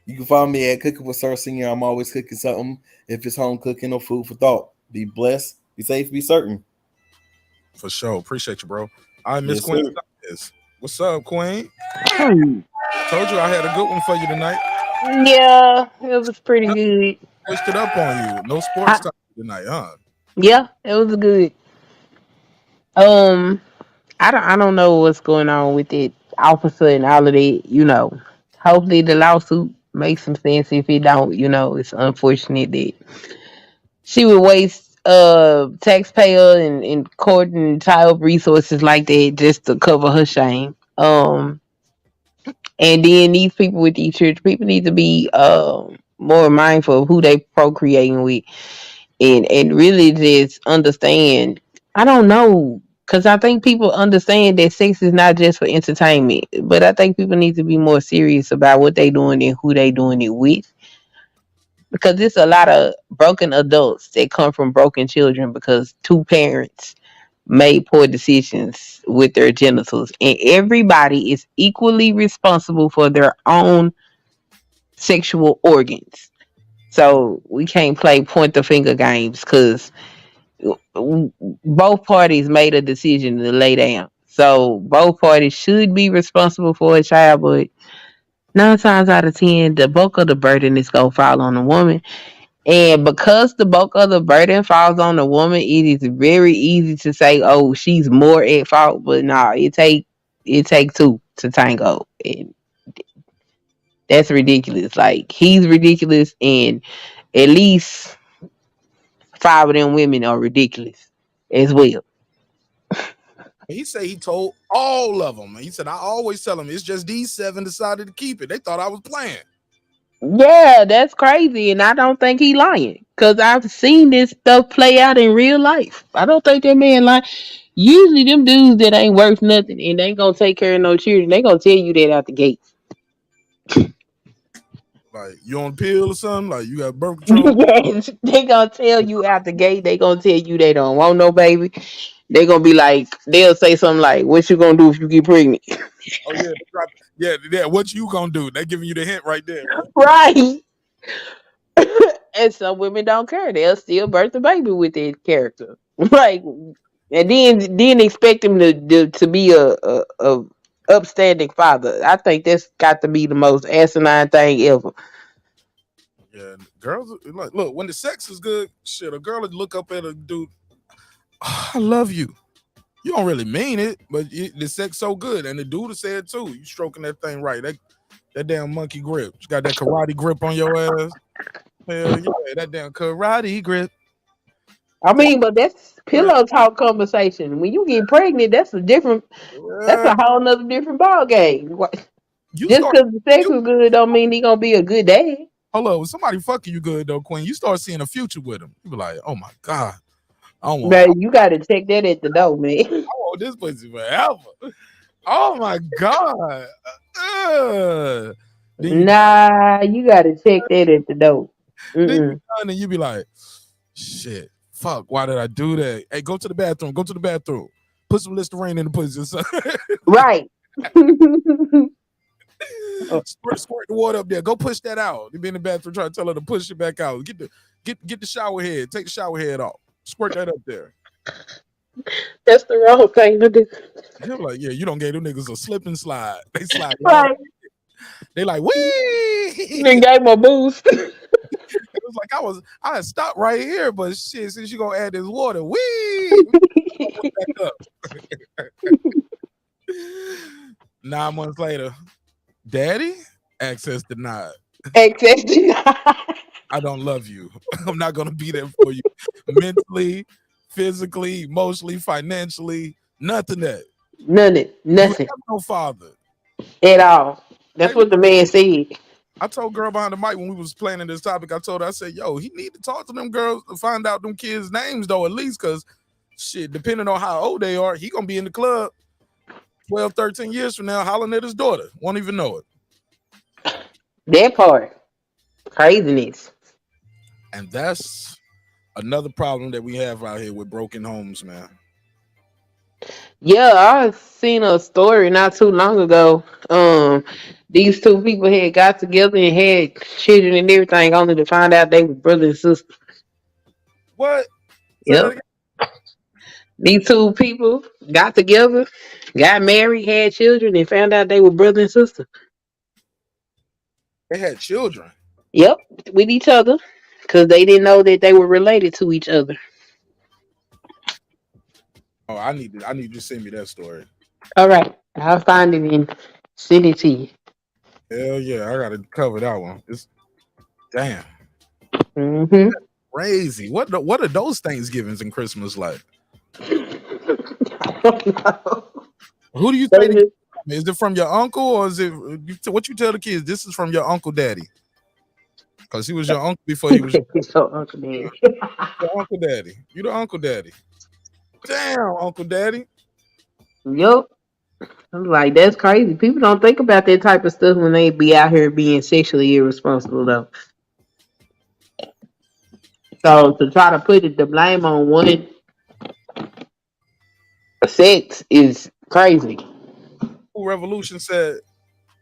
you can find me at Cooking with Sir Senior. I'm always cooking something. If it's home cooking or food for thought. Be blessed, be safe, be certain. For sure. Appreciate you, bro. I Miss Yes, Queen. sir. What's up, Queen? Told you I had a good one for you tonight. Yeah, it was pretty good. Pushed it up on you. No sports talk tonight, huh? Yeah, it was good. I don't know what's going on with it. Officer and all of that, you know. Hopefully the lawsuit makes some sense. If it don't, you know, it's unfortunate that she would waste taxpayer and court and child resources like that just to cover her shame. And then these people with these church people need to be more mindful of who they procreating with, and really just understand. I don't know, because I think people understand that sex is not just for entertainment, but I think people need to be more serious about what they doing and who they doing it with, because there's a lot of broken adults that come from broken children because two parents made poor decisions with their genitals, and everybody is equally responsible for their own sexual organs. So we can't play point the finger games because both parties made a decision to lay down. So both parties should be responsible for a child, but 9 times out of 10, the bulk of the burden is gonna fall on the woman. And because the bulk of the burden falls on the woman, it is very easy to say, "Oh, she's more at fault." But nah, it take two to tango, and that's ridiculous. Like, he's ridiculous, and at least 5 of them women are ridiculous as well. He said he told all of them. He said, I always tell them it's just these 7 decided to keep it. They thought I was playing. Yeah, that's crazy, and I don't think he lying because I've seen this stuff play out in real life. I don't think that man lying. Usually, them dudes that ain't worth nothing and ain't gonna take care of no children, they gonna tell you that out the gate. Like, you on pill or something? Like, you got birth control? Yes, they gonna tell you out the gate. They gonna tell you they don't want no baby. They gonna be like, they'll say something like, "What you gonna do if you get pregnant?" Oh yeah, yeah. What you gonna do? They giving you the hint right there. Right. And some women don't care. They'll still birth a baby with their character. Like, and then expect him to be a upstanding father. I think that's got to be the most asinine thing ever. Yeah, girls like, look, when the sex is good, shit, a girl would look up at a dude. "Oh, I love you." You don't really mean it, but the sex so good, and the dude say it too. You stroking that thing right. That damn monkey grip. You got that karate grip on your ass. Hell yeah, that damn karate grip. I mean, but that's pillow talk conversation. When you get pregnant, that's a whole nother different ball game. Just because the sex is good don't mean he gonna be a good dad. Hold on, when somebody fucking you good though, Queen, you start seeing a future with him. You be like, oh my god, Man, you gotta check that at the door, man. I want this pussy forever. Oh my god. Nah, you gotta check that at the door. Then you done and you be like, shit, fuck, why did I do that? Hey, go to the bathroom. Go to the bathroom. Put some Listerine in the pussy or something. Right. Squirt the water up there. Go push that out. You be in the bathroom trying to tell her to push it back out. Get the shower head. Take the shower head off. Squirt that up there. That's the wrong thing to do. You're like, yeah, you don't give them niggas a slip and slide. They slide. Right. They like, wee. You done gave him a boost. It was like I had stopped right here, but shit, since you gonna add this water, wee. Back up. 9 months later, Daddy, access denied. Access denied. I don't love you. I'm not gonna be there for you mentally, physically, emotionally, financially, nothing that. Nothing. You have no father At all. That's what the man said. I told girl behind the mic when we was planning this topic, I told her, I said, yo, he need to talk to them girls to find out them kids' names though, at least, because shit, depending on how old they are, he gonna be in the club 12, 13 years from now hollering at his daughter. Won't even know it. That part. Craziness. And that's another problem that we have out here with broken homes, man. Yeah, I seen a story not too long ago. These two people had got together and had children and everything, only to find out they were brother and sister. What? Say that Yep. again? These two people got together, got married, had children, and found out they were brother and sister. They had children. Yep, with each other, because they didn't know that they were related to each other. Oh, I need you to send me that story. All right, I'll find it and send it to you. Hell yeah, I gotta cover that one. It's damn Mm-hmm. crazy. What are those Thanksgivings and Christmas like? Who do you think is it from your uncle or is it what you tell the kids? This is from your uncle daddy. Because he was your uncle before he was So Uncle Daddy. your uncle daddy. You the uncle daddy. Damn, Uncle Daddy. Yep. I'm like, that's crazy. People don't think about that type of stuff when they be out here being sexually irresponsible, though. So to try to put the blame on one sex is crazy. Revolution said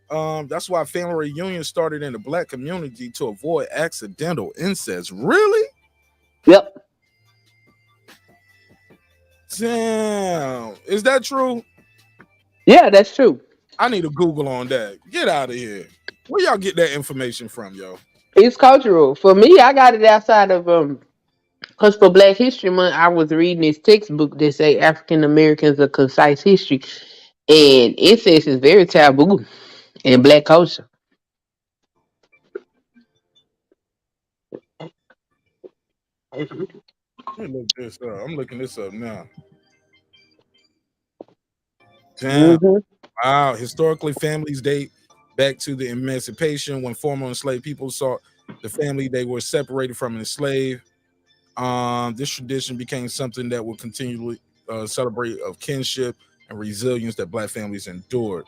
that's why family reunions started in the black community to avoid accidental incest. Really? Yep. Damn. Is that true? Yeah, that's true. I need a Google on that. Get out of here. Where y'all get that information from, yo? It's cultural. For me, I got it outside of because for Black History Month, I was reading this textbook that say African Americans a concise history, and incest is very taboo in Black culture. Let me look this up. I'm looking this up now. Damn. Mm-hmm. Wow. Historically, families date back to the emancipation when former enslaved people saw the family they were separated from and enslaved. This tradition became something that will continually celebrate of kinship and resilience that black families endured.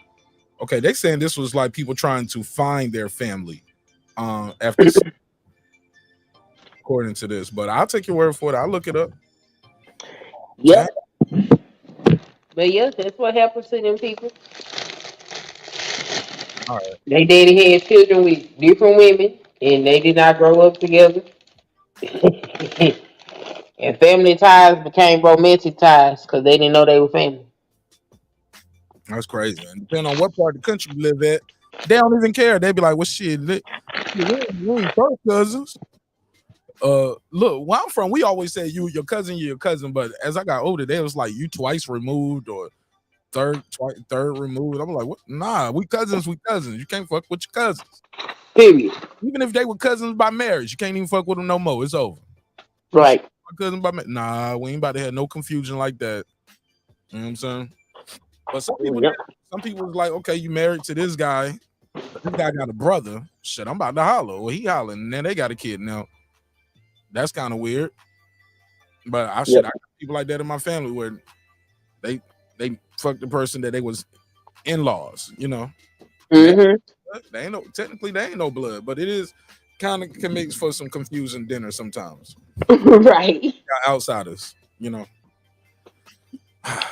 Okay, they saying this was like people trying to find their family after according to this, but I'll take your word for it. I'll look it up. Yep. But yeah, that's what happens to them people. All right. They daddy had children with different women, and they did not grow up together. And family ties became romantic ties because they didn't know they were family. That's crazy. And depending on what part of the country you live at, they don't even care. They be like, "Well, shit, we ain't first cousins." Look, where I'm from, we always say you're your cousin. But as I got older, they was like you twice removed or third removed. I'm like, what? Nah, we cousins. You can't fuck with your cousins. Period. Even if they were cousins by marriage, you can't even fuck with them no more. It's over. Right. My cousin by marriage. Nah, we ain't about to have no confusion like that. You know what I'm saying? But some people was like, okay, you married to this guy. But this guy got a brother. Shit, I'm about to holler. Well, he hollering, and then they got a kid now. That's kind of weird. But I got people like that in my family where they fucked the person that they was in-laws, you know. Mm-hmm. They ain't they ain't no blood, but it is kind of can make for some confusing dinner sometimes. Right. Got outsiders, you know.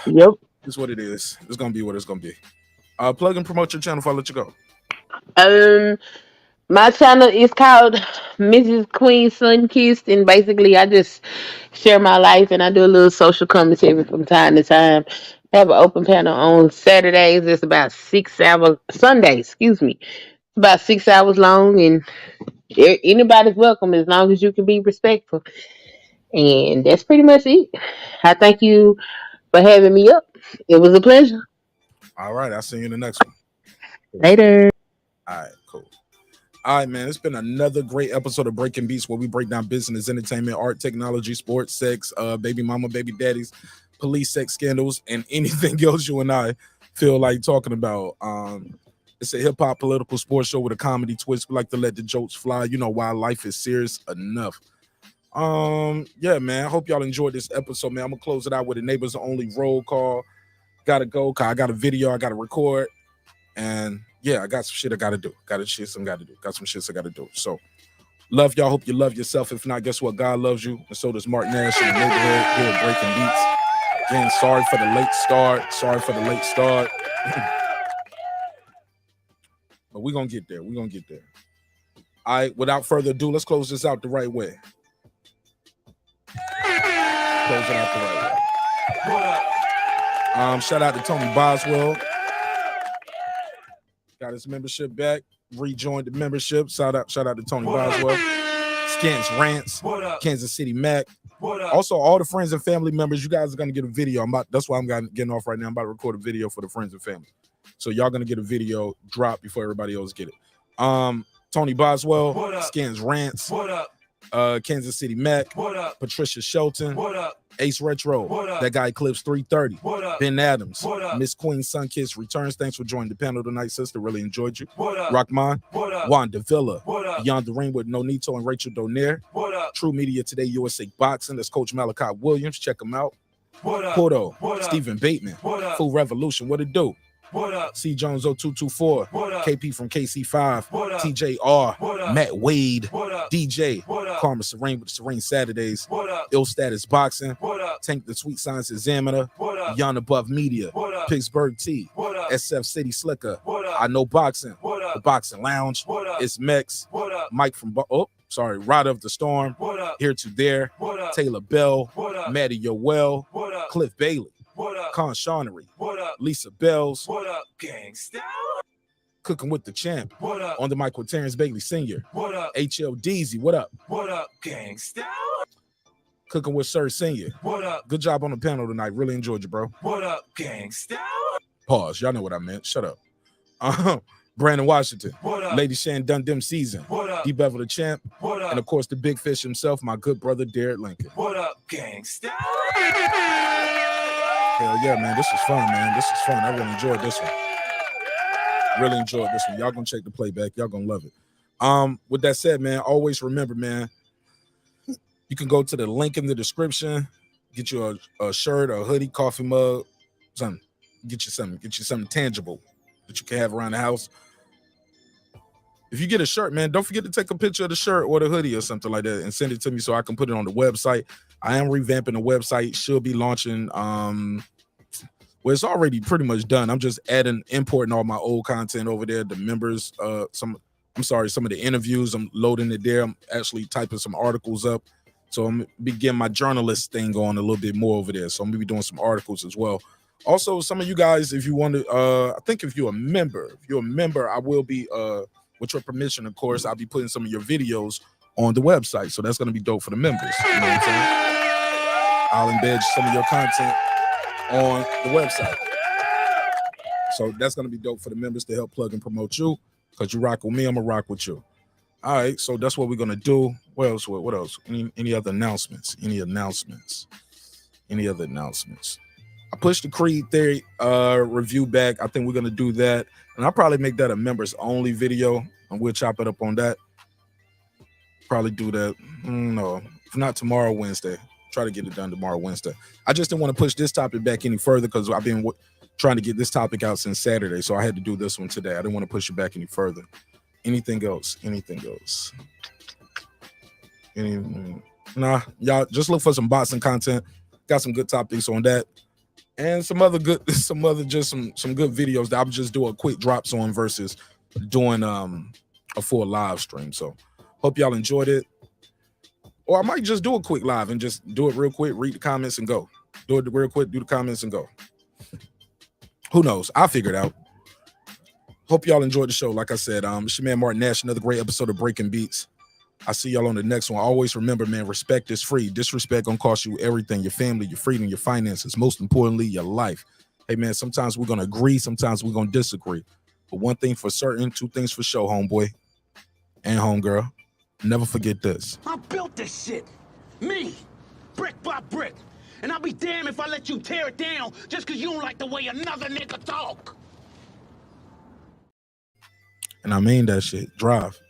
Yep. It's what it is. It's gonna be what it's gonna be. Plug and promote your channel before I let you go. My channel is called Mrs. Queen Sunkissed, and basically I just share my life and I do a little social commentary from time to time. I have an open panel on Saturdays. It's about 6 hours. Sundays, excuse me. It's about 6 hours long, and anybody's welcome as long as you can be respectful. And that's pretty much it. I thank you for having me up. It was a pleasure. All right, I'll see you in the next one. Later. All right, cool. All right, man. It's been another great episode of Breaking Beats where we break down business, entertainment, art, technology, sports, sex, baby mama, baby daddies, police, sex scandals, and anything else you and I feel like talking about. It's a hip-hop political sports show with a comedy twist. We like to let the jokes fly. You know why life is serious enough. Yeah, man. I hope y'all enjoyed this episode, man. I'm gonna close it out with a neighbors only roll call. Gotta go, cause I got a video I gotta record. And yeah, I got some shit I gotta do. Got some shit I gotta do. So Love y'all. Hope you love yourself. If not, guess what? God loves you. And so does Mark Nash in the neighborhood here at Breaking Beats. Again, sorry for the late start. Sorry for the late start. But we're going to get there. We're going to get there. All right, without further ado, let's close this out the right way. Close it out the right way. Shout out to Tony Boswell. Got his membership back. Rejoined the membership. Shout out to Tony Boswell. Skins Rants. Kansas City Mac. Also, all the friends and family members, you guys are going to get a video. That's why I'm getting off right now. I'm about to record a video for the friends and family. So y'all going to get a video drop before everybody else get it. Tony Boswell, Skins Rants, Kansas City Mac, Patricia Shelton, Ace Retro, that guy Eclipse 330, Ben Adams, Miss Queen Sunkiss returns. Thanks for joining the panel tonight, sister. Really enjoyed you. Rockman, Wanda Villa, Beyond the Ring with Nonito and Rachel Donaire, True Media Today, USA Boxing. That's Coach Malachi Williams. Check him out. Porto, Stephen Bateman, Full Revolution. What it do? C Jones 0224, KP from KC5, TJR, Matt Wade, DJ, Karma Serene with the Serene Saturdays, Ill Status Boxing, Tank the Sweet Science Examiner, Beyond Above Media, Pittsburgh T, SF City Slicker, I Know Boxing, The Boxing Lounge, It's Mex, Mike from Rod of the Storm, Here to There, Taylor Bell, Maddie Yoel, Cliff Bailey, Con Shawnery, Lisa Bells, What up, gangsta? Cooking with the Champ, on the mic with Terrence Bailey Sr., What up, HL Deezy, what up? What up, gangsta? Cooking with Sir Senior. What up? Good job on the panel tonight. Really enjoyed you, bro. What up, gangsta? Pause. Y'all know what I meant. Shut up. Brandon Washington. What up? Lady Shan Dundem Season. What up? D Bevel the Champ. What up? And of course, the big fish himself, my good brother, Derek Lincoln. What up, gangsta? Hell yeah, man. This was fun, man. This was fun. I really enjoyed this one. Really enjoyed this one. Y'all gonna check the playback. Y'all gonna love it. With that said, man, always remember, man, you can go to the link in the description, get you a shirt, a hoodie, coffee mug, something. Get you something tangible that you can have around the house. If you get a shirt, man, don't forget to take a picture of the shirt or the hoodie or something like that and send it to me so I can put it on the website. I am revamping the website. Should be launching. Well, it's already pretty much done. I'm just importing all my old content over there. The members, some of the interviews. I'm loading it there. I'm actually typing some articles up. So I'm beginning my journalist thing going a little bit more over there. So I'm gonna be doing some articles as well. Also, some of you guys, if you want to, I think if you're a member, I will be, with your permission, of course, I'll be putting some of your videos on the website. So that's going to be dope for the members. You know what I'm saying? I'll embed some of your content on the website. So that's going to be dope for the members to help plug and promote you. Because you rock with me, I'm going to rock with you. All right, so that's what we're going to do. What else? What else? Any other announcements? Any other announcements? I pushed the Creed Theory review back. I think we're going to do that. And I'll probably make that a members only video and we'll chop it up on that. Probably do that. No, if not tomorrow, Wednesday. Try to get it done tomorrow, Wednesday. I just didn't want to push this topic back any further because I've been trying to get this topic out since Saturday. So I had to do this one today. I didn't want to push it back any further. Anything else? Nah, y'all just look for some boxing content. Got some good topics on that. And some good videos that I'll just do a quick drops on versus doing a full live stream. So hope y'all enjoyed it. Or I might just do a quick live and just do it real quick, read the comments and go. Do it real quick, do the comments and go. Who knows? I'll figure it out. Hope y'all enjoyed the show. Like I said, it's your man Martin Nash, another great episode of Breaking Beats. I'll see y'all on the next one. Always remember, man, respect is free. Disrespect gonna cost you everything, your family, your freedom, your finances, most importantly, your life. Hey, man, sometimes we're gonna agree, sometimes we're gonna disagree. But one thing for certain, two things for sure, homeboy and homegirl. Never forget this. I built this shit. Me. Brick by brick. And I'll be damned if I let you tear it down just because you don't like the way another nigga talk. And I mean that shit. Drive.